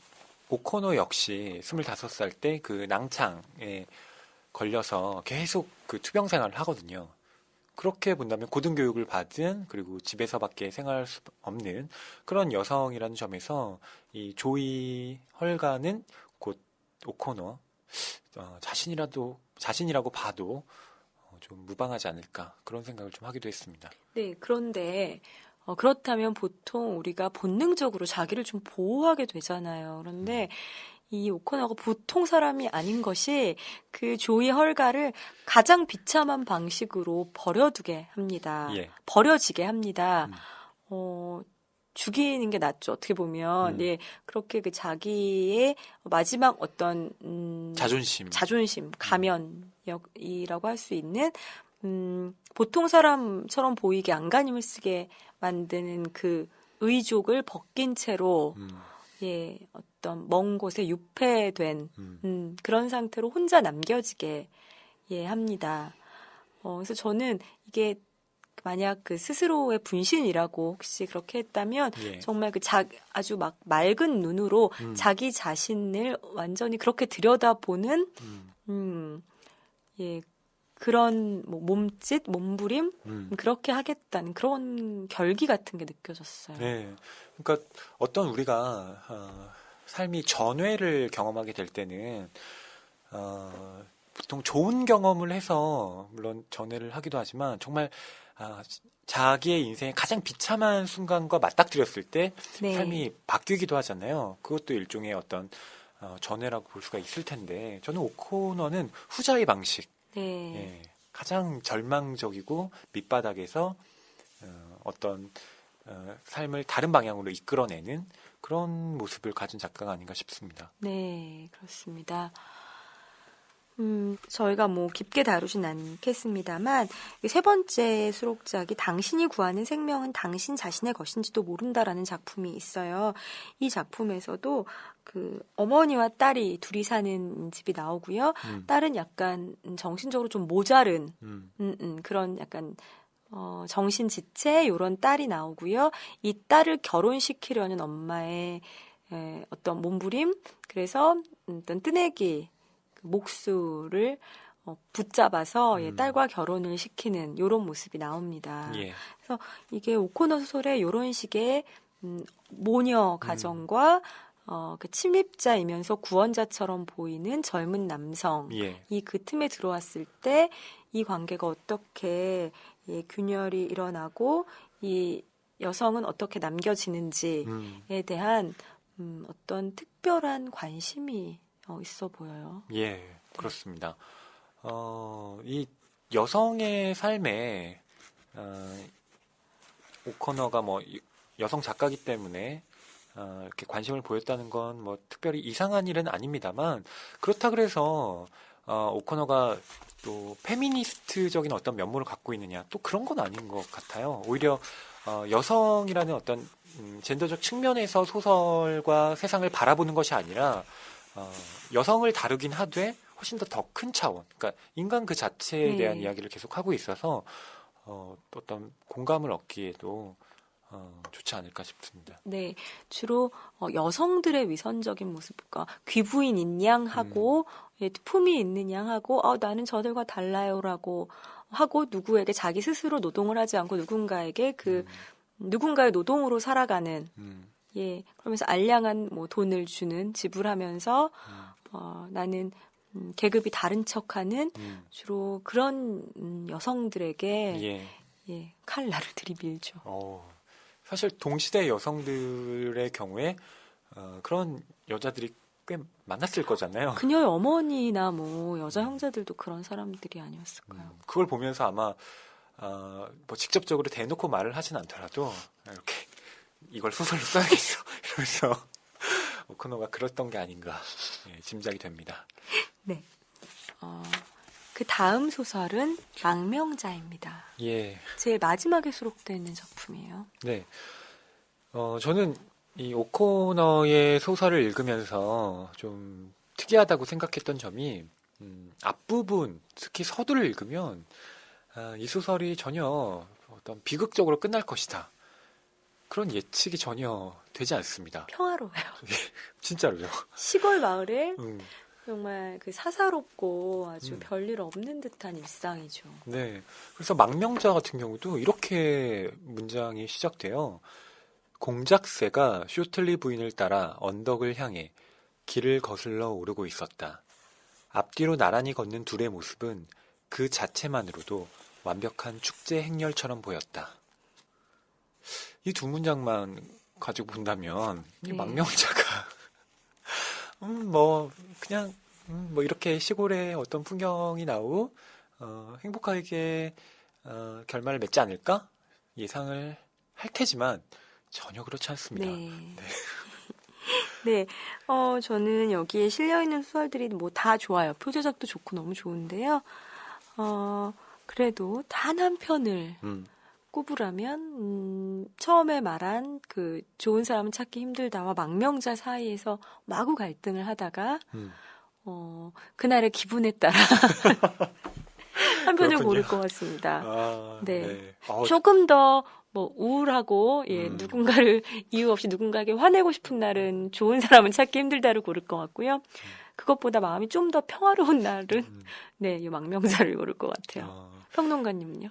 오코노 역시 25살 때 그 낭창에 걸려서 계속 그 투병 생활을 하거든요. 그렇게 본다면 고등교육을 받은 그리고 집에서밖에 생활할 수 없는 그런 여성이라는 점에서 이 조이 헐가는 곧 오코노 자신이라고 봐도 좀 무방하지 않을까 그런 생각을 좀 하기도 했습니다. 네, 그런데 그렇다면 보통 우리가 본능적으로 자기를 좀 보호하게 되잖아요. 그런데 이 오코너가 보통 사람이 아닌 것이 그 조이 헐가를 가장 비참한 방식으로 버려두게 합니다. 예. 버려지게 합니다. 죽이는 게 낫죠. 어떻게 보면. 예, 그렇게 그 자기의 마지막 어떤 자존심, 가면이라고 할 수 있는 보통 사람처럼 보이게 안간힘을 쓰게 만드는 그 의족을 벗긴 채로 예, 어떤 먼 곳에 유폐된 그런 상태로 혼자 남겨지게 예, 합니다. 그래서 저는 이게 만약 그 스스로의 분신이라고 혹시 그렇게 했다면 예. 정말 그 아주 막 맑은 눈으로 자기 자신을 완전히 그렇게 들여다보는 예, 그런 뭐 몸짓, 몸부림 그렇게 하겠다는 그런 결기 같은 게 느껴졌어요. 네, 그러니까 어떤 우리가 삶이 전회를 경험하게 될 때는 보통 좋은 경험을 해서 물론 전회를 하기도 하지만 정말 자기의 인생의 가장 비참한 순간과 맞닥뜨렸을 때 네. 삶이 바뀌기도 하잖아요. 그것도 일종의 어떤 전회라고 볼 수가 있을 텐데 저는 오코너는 후자의 방식. 네. 예, 가장 절망적이고 밑바닥에서 어떤 삶을 다른 방향으로 이끌어내는 그런 모습을 가진 작가가 아닌가 싶습니다. 네, 그렇습니다. 저희가 뭐 깊게 다루진 않겠습니다만 세 번째 수록작이 당신이 구하는 생명은 당신 자신의 것인지도 모른다라는 작품이 있어요. 이 작품에서도 그 어머니와 딸이 둘이 사는 집이 나오고요. 딸은 약간 정신적으로 좀 모자른 그런 약간 정신 지체 이런 딸이 나오고요. 이 딸을 결혼시키려는 엄마의 어떤 몸부림, 그래서 어떤 뜨내기 목수를 붙잡아서 딸과 결혼을 시키는 이런 모습이 나옵니다. 예. 그래서 이게 오코너 소설의 이런 식의 모녀 가정과 그 침입자이면서 구원자처럼 보이는 젊은 남성 예. 이 그 틈에 들어왔을 때 이 관계가 어떻게 균열이 일어나고 이 여성은 어떻게 남겨지는지에 대한 어떤 특별한 관심이 있어 보여요. 예, 그렇습니다. 이 여성의 삶에 오코너가 뭐 여성 작가이기 때문에 이렇게 관심을 보였다는 건 뭐 특별히 이상한 일은 아닙니다만 그렇다 그래서 오코너가 또 페미니스트적인 어떤 면모를 갖고 있느냐 또 그런 건 아닌 것 같아요. 오히려 여성이라는 어떤 젠더적 측면에서 소설과 세상을 바라보는 것이 아니라 여성을 다루긴 하되 훨씬 더 큰 차원, 그러니까 인간 그 자체에 대한 이야기를 계속 하고 있어서 어떤 공감을 얻기에도 좋지 않을까 싶습니다. 네, 주로 여성들의 위선적인 모습과 귀부인 인양하고 예, 품이 있는 양하고 나는 저들과 달라요라고 하고 누구에게 자기 스스로 노동을 하지 않고 누군가에게 누군가의 노동으로 살아가는 예, 그러면서 알량한 뭐 돈을 주는 지불하면서 나는 계급이 다른 척하는 주로 그런 여성들에게 예, 칼날을 들이밀죠. 사실 동시대 여성들의 경우에 그런 여자들이 꽤 많았을 거잖아요. 그녀의 어머니나 뭐 여자 형제들도 그런 사람들이 아니었을까요? 그걸 보면서 아마 뭐 직접적으로 대놓고 말을 하진 않더라도 이렇게 이걸 소설로 써야겠어 이러면서 오코노가 그랬던 게 아닌가 짐작이 됩니다. 네. 그 다음 소설은 망명자입니다. 예. 제일 마지막에 수록되어 있는 작품이에요. 네. 저는 이 오코너의 소설을 읽으면서 좀 특이하다고 생각했던 점이 앞부분, 특히 서두를 읽으면 이 소설이 전혀 어떤 비극적으로 끝날 것이다. 그런 예측이 전혀 되지 않습니다. 평화로워요. 진짜로요. 시골 마을에 정말 그 사사롭고 아주 별일 없는 듯한 일상이죠. 네. 그래서 망명자 같은 경우도 이렇게 문장이 시작돼요. 공작새가 쇼틀리 부인을 따라 언덕을 향해 길을 거슬러 오르고 있었다. 앞뒤로 나란히 걷는 둘의 모습은 그 자체만으로도 완벽한 축제 행렬처럼 보였다. 이 두 문장만 가지고 본다면 이 망명자가 그냥 뭐 이렇게 시골의 어떤 풍경이 나오고 행복하게 결말을 맺지 않을까 예상을 할 테지만 전혀 그렇지 않습니다. 네. 네. 저는 여기에 실려있는 소설들이 뭐 다 좋아요. 표제작도 좋고 너무 좋은데요. 그래도 단 한 편을 꼽으라면, 처음에 말한 그 좋은 사람은 찾기 힘들다와 망명자 사이에서 마구 갈등을 하다가, 그날의 기분에 따라 한 편을 고를 것 같습니다. 네. 조금 더 뭐 우울하고 누군가를 이유 없이 누군가에게 화내고 싶은 날은 좋은 사람은 찾기 힘들다를 고를 것 같고요. 그것보다 마음이 좀 더 평화로운 날은 네, 이 망명자를 고를 것 같아요. 평론가님은요?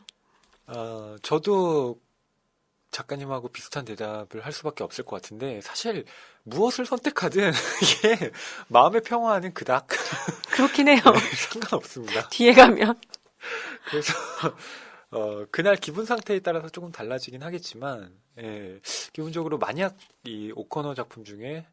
저도 작가님하고 비슷한 대답을 할 수밖에 없을 것 같은데 사실 무엇을 선택하든 이게 마음의 평화는 그닥 그렇긴 해요. 상관없습니다. 뒤에 가면 그래서 그날 기분 상태에 따라서 조금 달라지긴 하겠지만 기본적으로 만약 이 오코너 작품 중에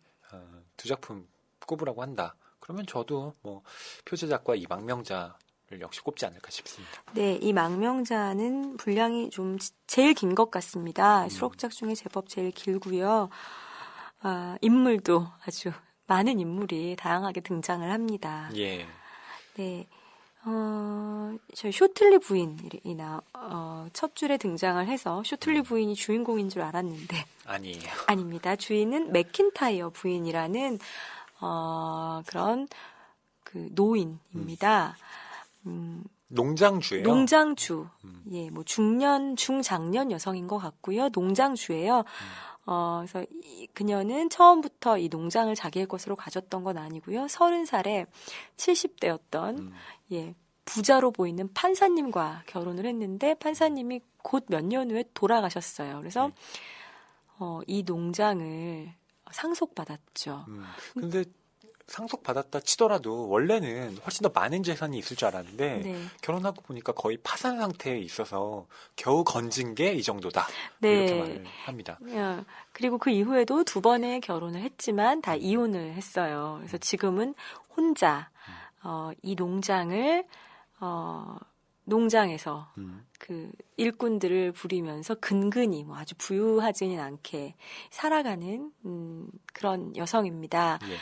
두 작품 꼽으라고 한다. 그러면 저도 뭐 표제작과 이 망명자를 역시 꼽지 않을까 싶습니다. 네, 이 망명자는 분량이 좀 제일 긴 것 같습니다. 수록작 중에 제법 제일 길고요. 인물도 아주 많은 인물이 다양하게 등장을 합니다. 예. 네. 저희 쇼틀리 부인이 첫 줄에 등장을 해서 쇼틀리 부인이 주인공인 줄 알았는데 아니에요. 아닙니다. 주인은 맥킨타이어 부인이라는 그런 그 노인입니다. 농장주예요. 농장주. 예, 뭐 중장년 여성인 것 같고요. 농장주예요. 그래서 그녀는 처음부터 이 농장을 자기의 것으로 가졌던 건 아니고요. 30살에 70대였던 예, 부자로 보이는 판사님과 결혼을 했는데 판사님이 곧 몇 년 후에 돌아가셨어요. 그래서 이 농장을 상속받았죠. 근데 상속받았다 치더라도 원래는 훨씬 더 많은 재산이 있을 줄 알았는데 네. 결혼하고 보니까 거의 파산 상태에 있어서 겨우 건진 게 이 정도다. 네. 이렇게 말을 합니다. 그리고 그 이후에도 두 번의 결혼을 했지만 다 이혼을 했어요. 그래서 지금은 혼자 이 농장을 농장에서 그 일꾼들을 부리면서 근근히 뭐 아주 부유하지는 않게 살아가는 그런 여성입니다. 예.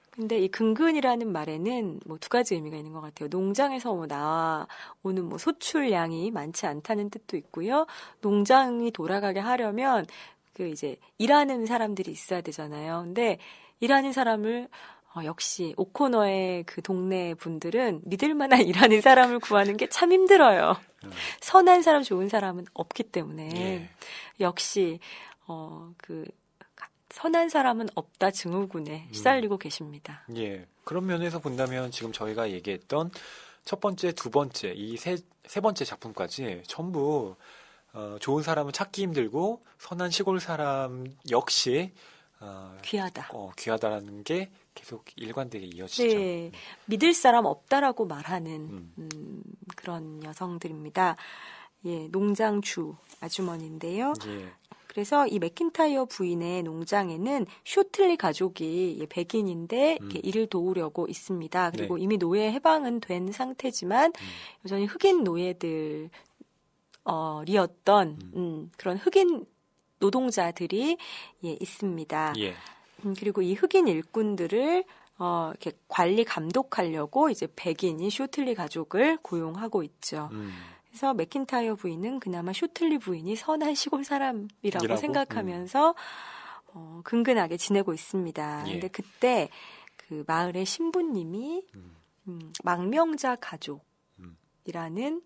근데 이 근근이라는 말에는 뭐 두 가지 의미가 있는 것 같아요. 농장에서 뭐 나오는 뭐 소출량이 많지 않다는 뜻도 있고요. 농장이 돌아가게 하려면 그 이제 일하는 사람들이 있어야 되잖아요. 근데 일하는 사람을 역시 오코너의 그 동네 분들은 믿을 만한 일하는 사람을 구하는 게 참 힘들어요. 선한 사람, 좋은 사람은 없기 때문에 예. 역시 그 선한 사람은 없다 증후군에 시달리고 계십니다. 예. 그런 면에서 본다면 지금 저희가 얘기했던 첫 번째, 두 번째, 이 세 번째 작품까지 전부 좋은 사람은 찾기 힘들고 선한 시골 사람 역시 귀하다. 귀하다라는 게 계속 일관되게 이어지죠. 네, 믿을 사람 없다라고 말하는 그런 여성들입니다. 예, 농장주 아주머니인데요. 예. 그래서 이 맥킨타이어 부인의 농장에는 쇼틀리 가족이 백인인데 이렇게 일을 도우려고 있습니다. 그리고 네. 이미 노예 해방은 된 상태지만 여전히 흑인 노예들 리었던 그런 흑인 노동자들이 있습니다. 예. 그리고 이 흑인 일꾼들을 이렇게 관리 감독하려고 이제 백인이 쇼틀리 가족을 고용하고 있죠. 그래서 맥킨타이어 부인은 그나마 쇼틀리 부인이 선한 시골 사람이라고 이라고? 생각하면서 근근하게 지내고 있습니다. 예. 근데 그때 그 마을의 신부님이 망명자 가족이라는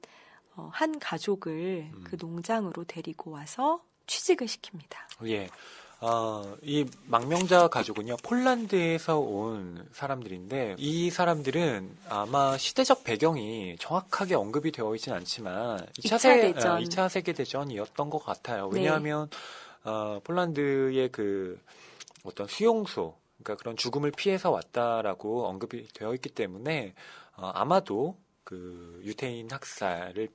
한 가족을 그 농장으로 데리고 와서 취직을 시킵니다. 예. 이 망명자 가족은요, 폴란드에서 온 사람들인데, 이 사람들은 아마 시대적 배경이 정확하게 언급이 되어 있진 않지만, 2차 세계대전이었던 것 같아요. 왜냐하면, 폴란드의 그 어떤 수용소, 그러니까 그런 죽음을 피해서 왔다라고 언급이 되어 있기 때문에, 아마도 그 유태인 학살을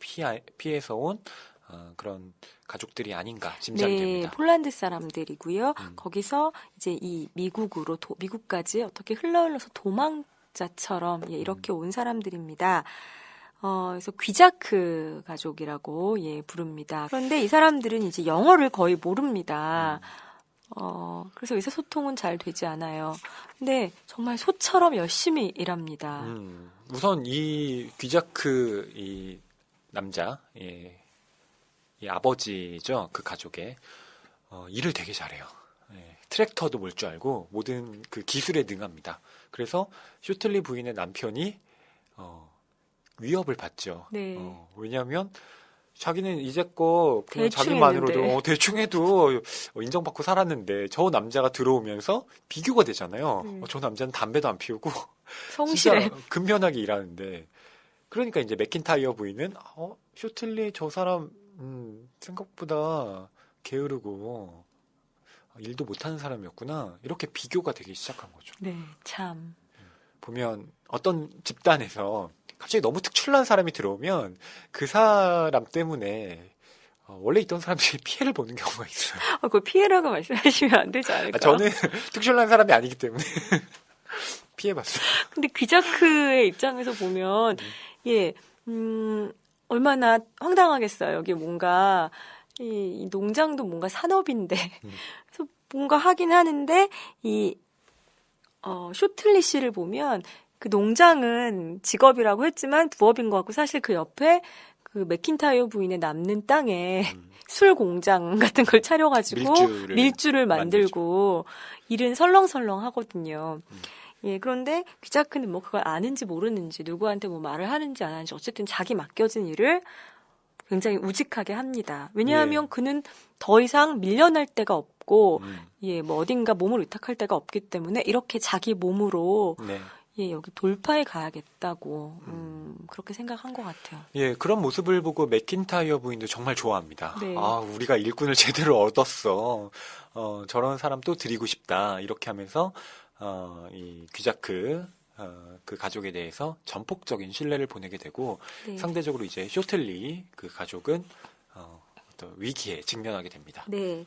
피해서 온 그런 가족들이 아닌가 짐작이 네, 됩니다. 폴란드 사람들이고요. 거기서 이제 이 미국까지 어떻게 흘러서 도망자처럼 이렇게 온 사람들입니다. 그래서 귀자크 가족이라고 부릅니다. 그런데 이 사람들은 이제 영어를 거의 모릅니다. 그래서 의사소통은 잘 되지 않아요. 근데 정말 소처럼 열심히 일합니다. 우선 이 귀자크 이 남자, 이 아버지죠. 그 가족의 일을 되게 잘해요. 트랙터도 몰 줄 알고 모든 그 기술에 능합니다. 그래서 쇼틀리 부인의 남편이 위협을 받죠. 네. 왜냐하면 자기는 이제껏 그냥 대충 자기만으로도 했는데. 대충 해도 인정받고 살았는데 저 남자가 들어오면서 비교가 되잖아요. 저 남자는 담배도 안 피우고 성실해. 진짜 근면하게 일하는데 그러니까 이제 맥킨타이어 부인은 쇼틀리 저 사람 생각보다 게으르고 일도 못하는 사람이었구나 이렇게 비교가 되기 시작한 거죠. 네, 참. 보면 어떤 집단에서 갑자기 너무 특출난 사람이 들어오면 그 사람 때문에 원래 있던 사람들이 피해를 보는 경우가 있어요. 그거 피해라고 말씀하시면 안 되지 않을까? 저는 특출난 사람이 아니기 때문에 피해봤어요. 근데 귀자크의 입장에서 보면 얼마나 황당하겠어요. 여기 뭔가 이 농장도 뭔가 산업인데 그래서 뭔가 하긴 하는데 이 쇼틀리 씨를 보면 그 농장은 직업이라고 했지만 부업인 것 같고 사실 그 옆에 그 맥킨타이어 부인의 남는 땅에 술 공장 같은 걸 차려가지고 밀주를 만들고 일은 설렁설렁 하거든요. 그런데 귀자크는 뭐 그걸 아는지 모르는지 누구한테 뭐 말을 하는지 안 하는지 어쨌든 자기 맡겨진 일을 굉장히 우직하게 합니다. 왜냐하면 그는 더 이상 밀려날 데가 없고 뭐 어딘가 몸을 의탁할 데가 없기 때문에 이렇게 자기 몸으로 여기 돌파해 가야겠다고 그렇게 생각한 것 같아요. 그런 모습을 보고 맥킨타이어 부인도 정말 좋아합니다. 네. 우리가 일꾼을 제대로 얻었어. 저런 사람 또 드리고 싶다. 이렇게 하면서 이 귀자크 그 가족에 대해서 전폭적인 신뢰를 보내게 되고 상대적으로 이제 쇼틀리 그 가족은 어떤 위기에 직면하게 됩니다. 네.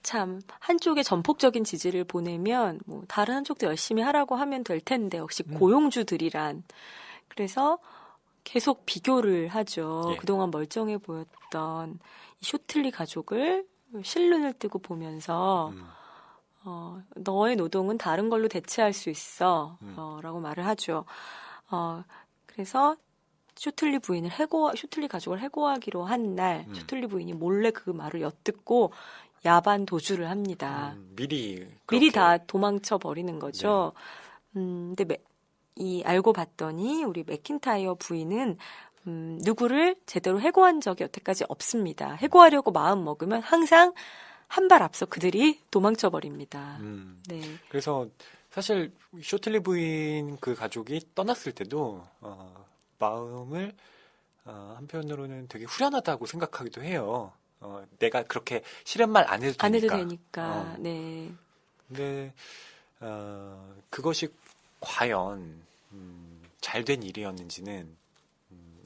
참 한쪽에 전폭적인 지지를 보내면 뭐 다른 한쪽도 열심히 하라고 하면 될 텐데 역시 고용주들이란 그래서 계속 비교를 하죠. 그동안 멀쩡해 보였던 이 쇼틀리 가족을 실눈을 뜨고 보면서 너의 노동은 다른 걸로 대체할 수 있어 라고 말을 하죠. 그래서 쇼틀리 가족을 해고하기로 한 날 쇼틀리 부인이 몰래 그 말을 엿듣고 야반 도주를 합니다. 미리 다 도망쳐 버리는 거죠. 근데 알고 봤더니 우리 맥킨타이어 부인은 누구를 제대로 해고한 적이 여태까지 없습니다. 해고하려고 마음 먹으면 항상 한 발 앞서 그들이 도망쳐 버립니다. 네. 그래서 사실 쇼틀리 부인 그 가족이 떠났을 때도 마음을 한편으로는 되게 후련하다고 생각하기도 해요. 내가 그렇게 싫은 말 안 해도 안 해도 되니까. 되니까. 네. 근데 그것이 과연 잘 된 일이었는지는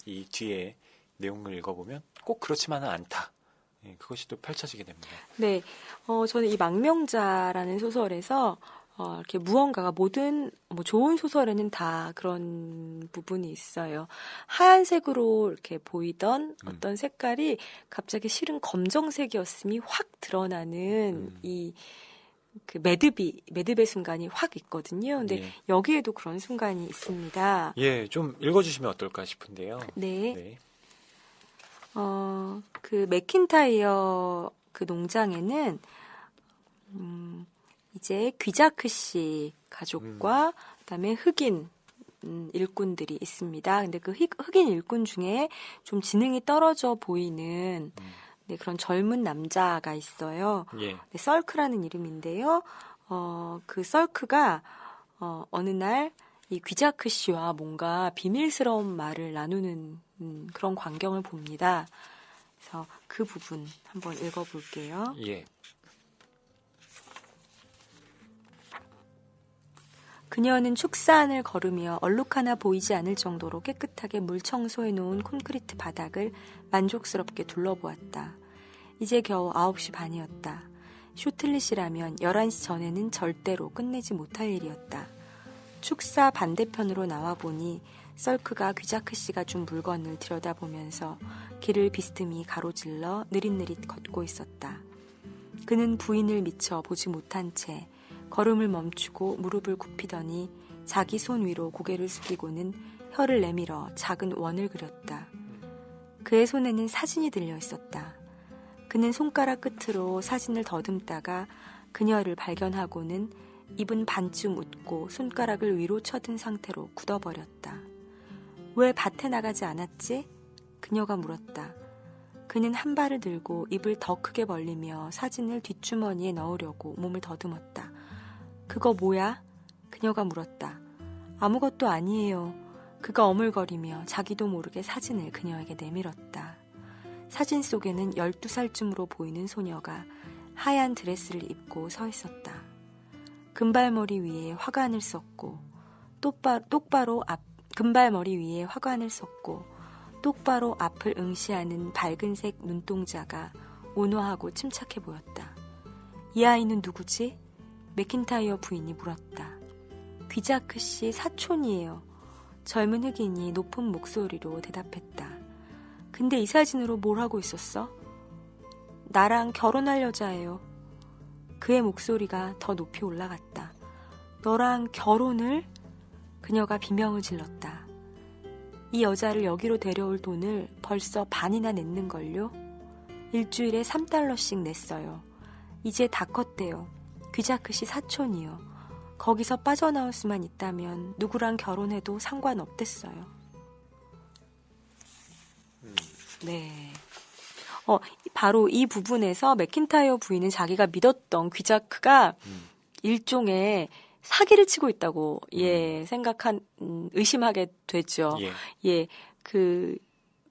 이 뒤에 내용을 읽어보면 꼭 그렇지만은 않다. 예, 그것이 또 펼쳐지게 됩니다. 네. 저는 이 망명자라는 소설에서 이렇게 무언가가 모든 뭐 좋은 소설에는 다 그런 부분이 있어요. 하얀색으로 이렇게 보이던 어떤 색깔이 갑자기 실은 검정색이었음이 확 드러나는 이 그 매듭의 순간이 확 있거든요. 근데 예. 여기에도 그런 순간이 있습니다. 예, 좀 읽어주시면 어떨까 싶은데요. 네. 네. 그 맥킨타이어 그 농장에는 이제 귀자크 씨 가족과 그다음에 흑인 일꾼들이 있습니다. 근데 그 흑인 일꾼 중에 좀 지능이 떨어져 보이는 네, 그런 젊은 남자가 있어요. 예. 네, 썰크라는 이름인데요. 그 썰크가 어느 날 이 귀자크 씨와 뭔가 비밀스러운 말을 나누는 그런 광경을 봅니다. 그래서 그 부분 한번 읽어볼게요. 예. 그녀는 축사안을 걸으며 얼룩 하나 보이지 않을 정도로 깨끗하게 물 청소해 놓은 콘크리트 바닥을 만족스럽게 둘러보았다. 이제 겨우 9시 반이었다. 쇼틀릿이라면 11시 전에는 절대로 끝내지 못할 일이었다. 축사 반대편으로 나와보니 썰크가 귀자크 씨가 준 물건을 들여다보면서 길을 비스듬히 가로질러 느릿느릿 걷고 있었다. 그는 부인을 미처 보지 못한 채 걸음을 멈추고 무릎을 굽히더니 자기 손 위로 고개를 숙이고는 혀를 내밀어 작은 원을 그렸다. 그의 손에는 사진이 들려 있었다. 그는 손가락 끝으로 사진을 더듬다가 그녀를 발견하고는 입은 반쯤 웃고 손가락을 위로 쳐든 상태로 굳어버렸다. 왜 밭에 나가지 않았지? 그녀가 물었다. 그는 한 발을 들고 입을 더 크게 벌리며 사진을 뒷주머니에 넣으려고 몸을 더듬었다. 그거 뭐야? 그녀가 물었다. 아무것도 아니에요. 그가 어물거리며 자기도 모르게 사진을 그녀에게 내밀었다. 사진 속에는 12살쯤으로 보이는 소녀가 하얀 드레스를 입고 서 있었다. 금발머리 위에 화관을 썼고 금발머리 위에 화관을 썼고 똑바로 앞을 응시하는 밝은색 눈동자가 온화하고 침착해 보였다. 이 아이는 누구지? 맥킨타이어 부인이 물었다. 귀자크 씨 사촌이에요. 젊은 흑인이 높은 목소리로 대답했다. 근데 이 사진으로 뭘 하고 있었어? 나랑 결혼할 여자예요. 그의 목소리가 더 높이 올라갔다. 너랑 결혼을? 그녀가 비명을 질렀다. 이 여자를 여기로 데려올 돈을 벌써 반이나 냈는걸요? 일주일에 3달러씩 냈어요. 이제 다 컸대요. 귀자크 씨 사촌이요. 거기서 빠져나올 수만 있다면 누구랑 결혼해도 상관없댔어요. 네. 바로 이 부분에서 맥킨타이어 부인은 자기가 믿었던 귀자크가 일종의 사기를 치고 있다고 의심하게 되죠. 예, 그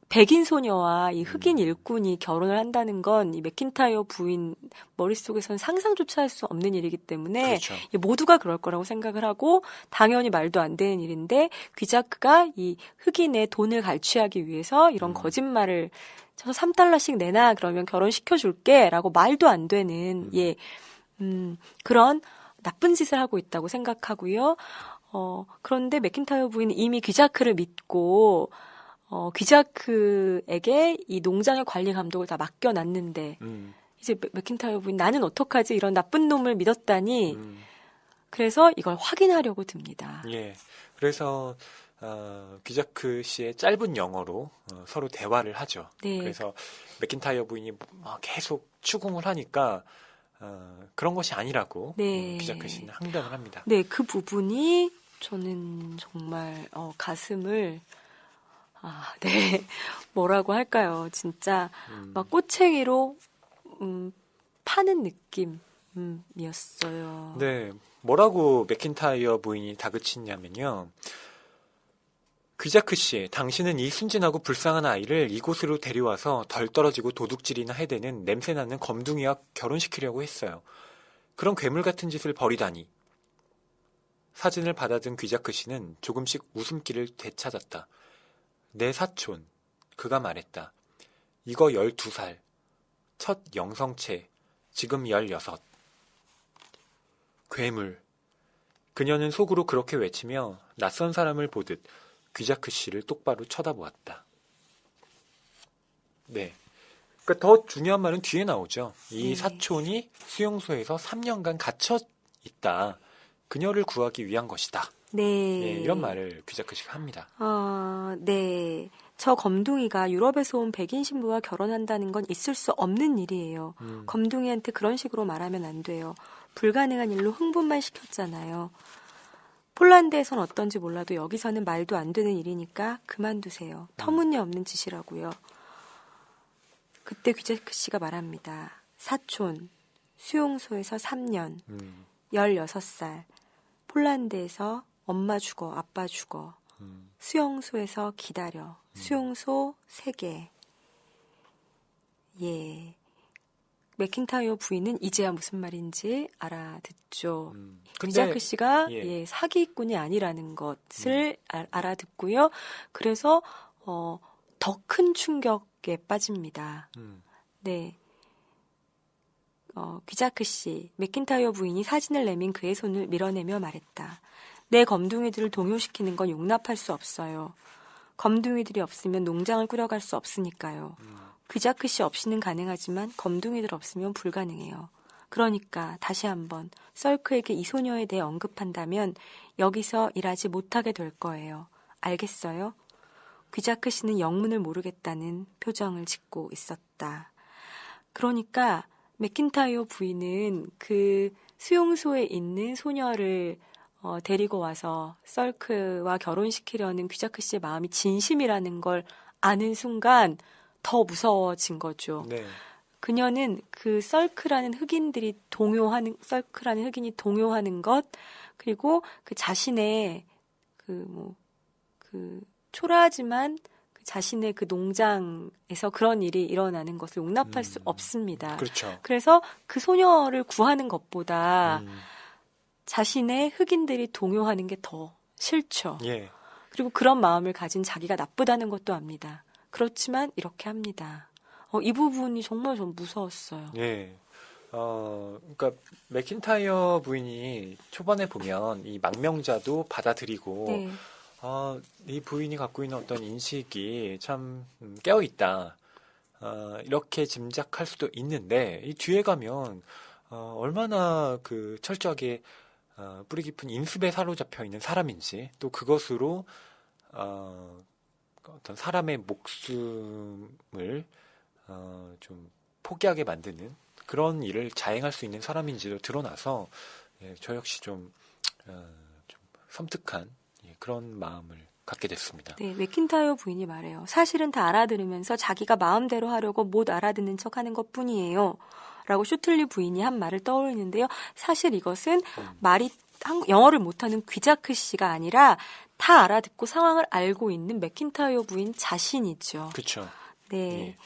백인 소녀와 이 흑인 일꾼이 결혼을 한다는 건 이 맥킨타이어 부인 머릿속에서는 상상조차 할 수 없는 일이기 때문에 그렇죠. 모두가 그럴 거라고 생각을 하고 당연히 말도 안 되는 일인데 귀자크가 이 흑인의 돈을 갈취하기 위해서 이런 거짓말을 쳐서 3달러씩 내놔 그러면 결혼시켜줄게 라고 말도 안 되는 그런 나쁜 짓을 하고 있다고 생각하고요. 그런데 맥킨타이어 부인은 이미 귀자크를 믿고 귀자크에게 이 농장의 관리 감독을 다 맡겨놨는데 이제 맥킨타이어 부인 나는 어떡하지 이런 나쁜 놈을 믿었다니 그래서 이걸 확인하려고 듭니다. 예. 그래서 귀자크 씨의 짧은 영어로 서로 대화를 하죠. 네. 그래서 맥킨타이어 부인이 계속 추궁을 하니까 그런 것이 아니라고 네. 귀자크 씨는 항변을 합니다. 네, 그 부분이 저는 정말 가슴을 네. 뭐라고 할까요? 진짜 막 꼬챙이로 파는 느낌이었어요. 네, 뭐라고 맥킨타이어 부인이 다그치냐면요. 귀자크 씨, 당신은 이 순진하고 불쌍한 아이를 이곳으로 데려와서 덜 떨어지고 도둑질이나 해대는 냄새나는 검둥이와 결혼시키려고 했어요. 그런 괴물 같은 짓을 벌이다니. 사진을 받아든 귀자크 씨는 조금씩 웃음기를 되찾았다. 내 사촌, 그가 말했다. 이거 12살, 첫 영성체, 지금 16. 괴물. 그녀는 속으로 그렇게 외치며 낯선 사람을 보듯 귀자크 씨를 똑바로 쳐다보았다. 네. 그러니까 더 중요한 말은 뒤에 나오죠. 이 네. 사촌이 수용소에서 3년간 갇혀 있다. 그녀를 구하기 위한 것이다. 네. 예, 이런 말을 귀자크 씨가 합니다. 네. 저 검둥이가 유럽에서 온 백인 신부와 결혼한다는 건 있을 수 없는 일이에요. 검둥이한테 그런 식으로 말하면 안 돼요. 불가능한 일로 흥분만 시켰잖아요. 폴란드에선 어떤지 몰라도 여기서는 말도 안 되는 일이니까 그만두세요. 터무니없는 짓이라고요. 그때 귀자크 씨가 말합니다. 사촌, 수용소에서 3년, 16살, 폴란드에서 엄마 죽어, 아빠 죽어, 수용소에서 기다려, 수용소 3개. 예. 맥킨타이어 부인은 이제야 무슨 말인지 알아듣죠. 귀자크 씨가 예. 사기꾼이 아니라는 것을 알아듣고요. 그래서 더 큰 충격에 빠집니다. 네. 귀자크 씨, 맥킨타이어 부인이 사진을 내민 그의 손을 밀어내며 말했다. 내 검둥이들을 동요시키는 건 용납할 수 없어요. 검둥이들이 없으면 농장을 꾸려갈 수 없으니까요. 귀자크 씨 없이는 가능하지만 검둥이들 없으면 불가능해요. 그러니까 다시 한번 썰크에게 이 소녀에 대해 언급한다면 여기서 일하지 못하게 될 거예요. 알겠어요? 귀자크 씨는 영문을 모르겠다는 표정을 짓고 있었다. 그러니까 맥킨타이어 부인은 그 수용소에 있는 소녀를 데리고 와서 썰크와 결혼시키려는 귀자크 씨의 마음이 진심이라는 걸 아는 순간 더 무서워진 거죠. 네. 그녀는 그 썰크라는 흑인이 동요하는 것, 그리고 그 자신의 초라하지만 자신의 그 농장에서 그런 일이 일어나는 것을 용납할 수 없습니다. 그렇죠. 그래서 그 소녀를 구하는 것보다 자신의 흑인들이 동요하는 게 더 싫죠. 예. 그리고 그런 마음을 가진 자기가 나쁘다는 것도 압니다. 그렇지만 이렇게 합니다. 이 부분이 정말 좀 무서웠어요. 예. 그러니까 맥킨타이어 부인이 초반에 보면 이 망명자도 받아들이고 네. 이 부인이 갖고 있는 어떤 인식이 참 깨어 있다. 이렇게 짐작할 수도 있는데 이 뒤에 가면 얼마나 그 철저하게 뿌리 깊은 인습에 사로잡혀 있는 사람인지 또 그것으로 어떤 사람의 목숨을 좀 포기하게 만드는 그런 일을 자행할 수 있는 사람인지도 드러나서 저 역시 좀 섬뜩한 그런 마음을 갖게 됐습니다. 네, 맥킨타이어 부인이 말해요. 사실은 다 알아들으면서 자기가 마음대로 하려고 못 알아듣는 척하는 것뿐이에요. 라고 슈틀리 부인이 한 말을 떠올리는데요. 사실 이것은 영어를 못하는 귀자크 씨가 아니라 다 알아듣고 상황을 알고 있는 맥킨타이어 부인 자신이죠. 그렇죠. 네. 예.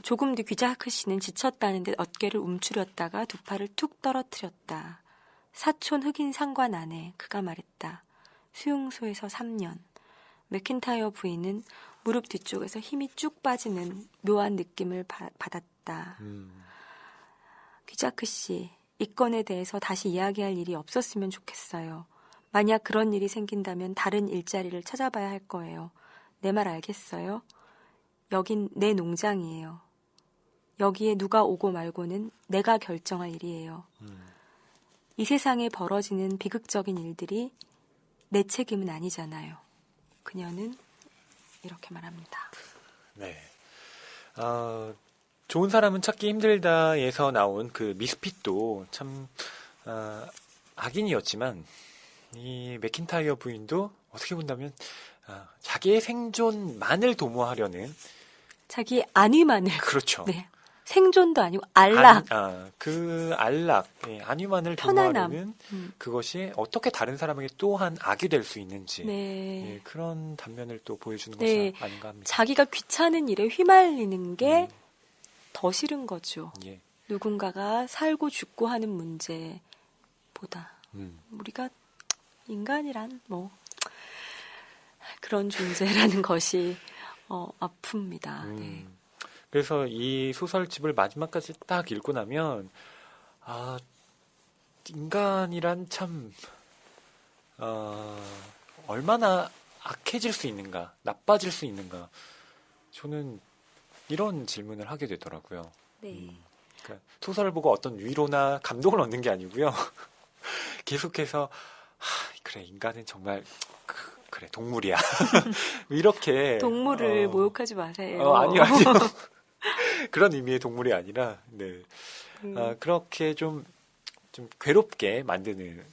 조금 뒤 귀자크 씨는 지쳤다는 듯 어깨를 움츠렸다가 두 팔을 툭 떨어뜨렸다. 사촌 흑인 상관 안에 그가 말했다. 수용소에서 3년. 맥킨타이어 부인은 무릎 뒤쪽에서 힘이 쭉 빠지는 묘한 느낌을 받았다. 귀자크 씨, 이 건에 대해서 다시 이야기할 일이 없었으면 좋겠어요. 만약 그런 일이 생긴다면 다른 일자리를 찾아봐야 할 거예요. 내 말 알겠어요? 여긴 내 농장이에요. 여기에 누가 오고 말고는 내가 결정할 일이에요. 이 세상에 벌어지는 비극적인 일들이 내 책임은 아니잖아요. 그녀는 이렇게 말합니다. 네. 좋은 사람은 찾기 힘들다에서 나온 그 미스핏도 참 악인이었지만 이 맥킨타이어 부인도 어떻게 본다면 자기의 생존만을 도모하려는 자기 안위만을. 그렇죠. 네. 생존도 아니고 안락. 그 안락, 예, 안위만을 편안함. 도모하려는 그것이 어떻게 다른 사람에게 또한 악이 될 수 있는지 네. 예, 그런 단면을 또 보여주는 네. 것이 아닌가 합니다. 자기가 귀찮은 일에 휘말리는 게 더 싫은 거죠. 예. 누군가가 살고 죽고 하는 문제보다 우리가 인간이란 뭐 그런 존재라는 것이 아픕니다. 네. 그래서 이 소설집을 마지막까지 딱 읽고 나면 인간이란 참 얼마나 악해질 수 있는가, 나빠질 수 있는가. 저는 이런 질문을 하게 되더라고요. 네. 그러니까 소설을 보고 어떤 위로나 감동을 얻는 게 아니고요. 계속해서 그래 인간은 정말 그래 동물이야. 이렇게 동물을 모욕하지 마세요. 아니요. 그런 의미의 동물이 아니라 네. 그렇게 좀 괴롭게 만드는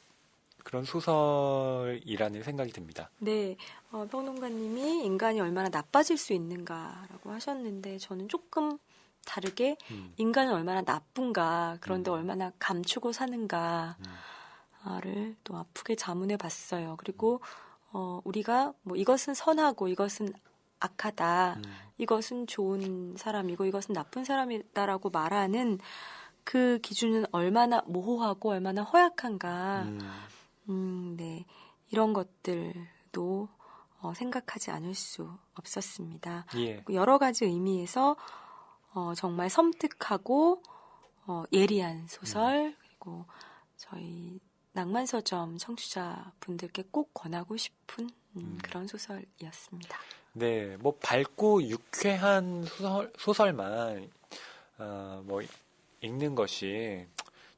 그런 소설이라는 생각이 듭니다. 네, 평론가님이 인간이 얼마나 나빠질 수 있는가라고 하셨는데 저는 조금 다르게 인간은 얼마나 나쁜가, 그런데 얼마나 감추고 사는가를 또 아프게 자문해 봤어요. 그리고 우리가 뭐 이것은 선하고 이것은 악하다, 이것은 좋은 사람이고 이것은 나쁜 사람이다라고 말하는 그 기준은 얼마나 모호하고 얼마나 허약한가. 네, 이런 것들도 생각하지 않을 수 없었습니다. 예. 여러 가지 의미에서 정말 섬뜩하고 예리한 소설, 그리고 저희 낭만서점 청취자분들께 꼭 권하고 싶은 그런 소설이었습니다. 네, 뭐 밝고 유쾌한 소설만 뭐 읽는 것이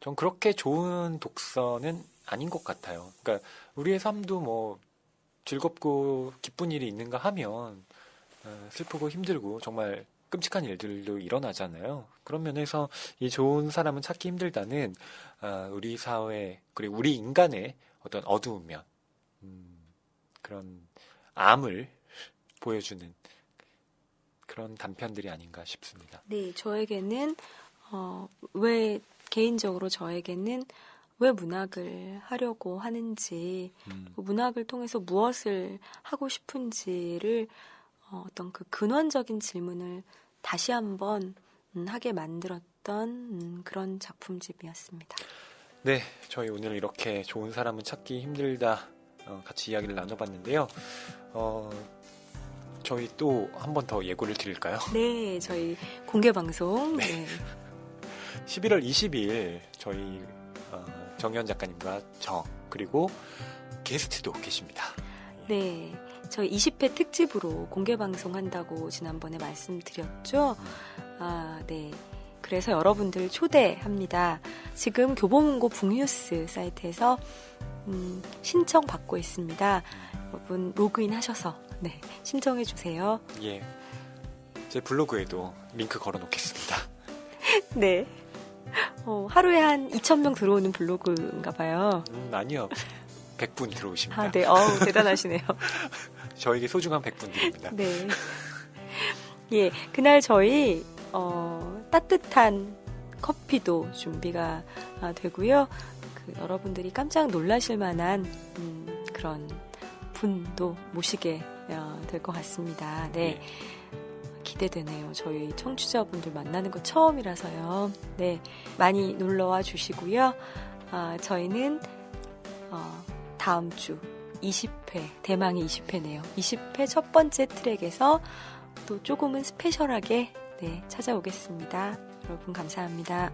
전 그렇게 좋은 독서는 아닌 것 같아요. 그러니까 우리의 삶도 뭐 즐겁고 기쁜 일이 있는가 하면 슬프고 힘들고 정말 끔찍한 일들도 일어나잖아요. 그런 면에서 이 좋은 사람은 찾기 힘들다는 우리 사회 그리고 우리 인간의 어떤 어두운 면, 그런 암을 보여주는 그런 단편들이 아닌가 싶습니다. 네, 저에게는 개인적으로 저에게는 왜 문학을 하려고 하는지, 문학을 통해서 무엇을 하고 싶은지를 어떤 그 근원적인 질문을 다시 한번 하게 만들었던 그런 작품집이었습니다. 네, 저희 오늘 이렇게 좋은 사람은 찾기 힘들다 같이 이야기를 나눠봤는데요. 저희 또 한 번 더 예고를 드릴까요? 네, 저희 공개 방송. 네. 11월 20일 저희 정현 작가님과 그리고 게스트도 계십니다. 네, 저희 20회 특집으로 공개 방송한다고 지난번에 말씀드렸죠. 네. 그래서 여러분들 초대합니다. 지금 교보문고 북뉴스 사이트에서 신청 받고 있습니다. 여러분 로그인 하셔서 네, 신청해 주세요. 예, 제 블로그에도 링크 걸어놓겠습니다. 네. 하루에 한 2,000명 들어오는 블로그인가 봐요. 아니요. 100분 들어오십니다. 네. 대단하시네요. 저에게 소중한 100분들입니다. 네. 예, 그날 저희 따뜻한 커피도 준비가 되고요. 여러분들이 깜짝 놀라실 만한 그런 분도 모시게 될 것 같습니다. 네. 기대되네요. 저희 청취자분들 만나는 거 처음이라서요. 네, 많이 놀러와 주시고요. 저희는 다음 주 20회, 대망의 20회네요. 20회 첫 번째 트랙에서 또 조금은 스페셜하게 찾아오겠습니다. 여러분 감사합니다.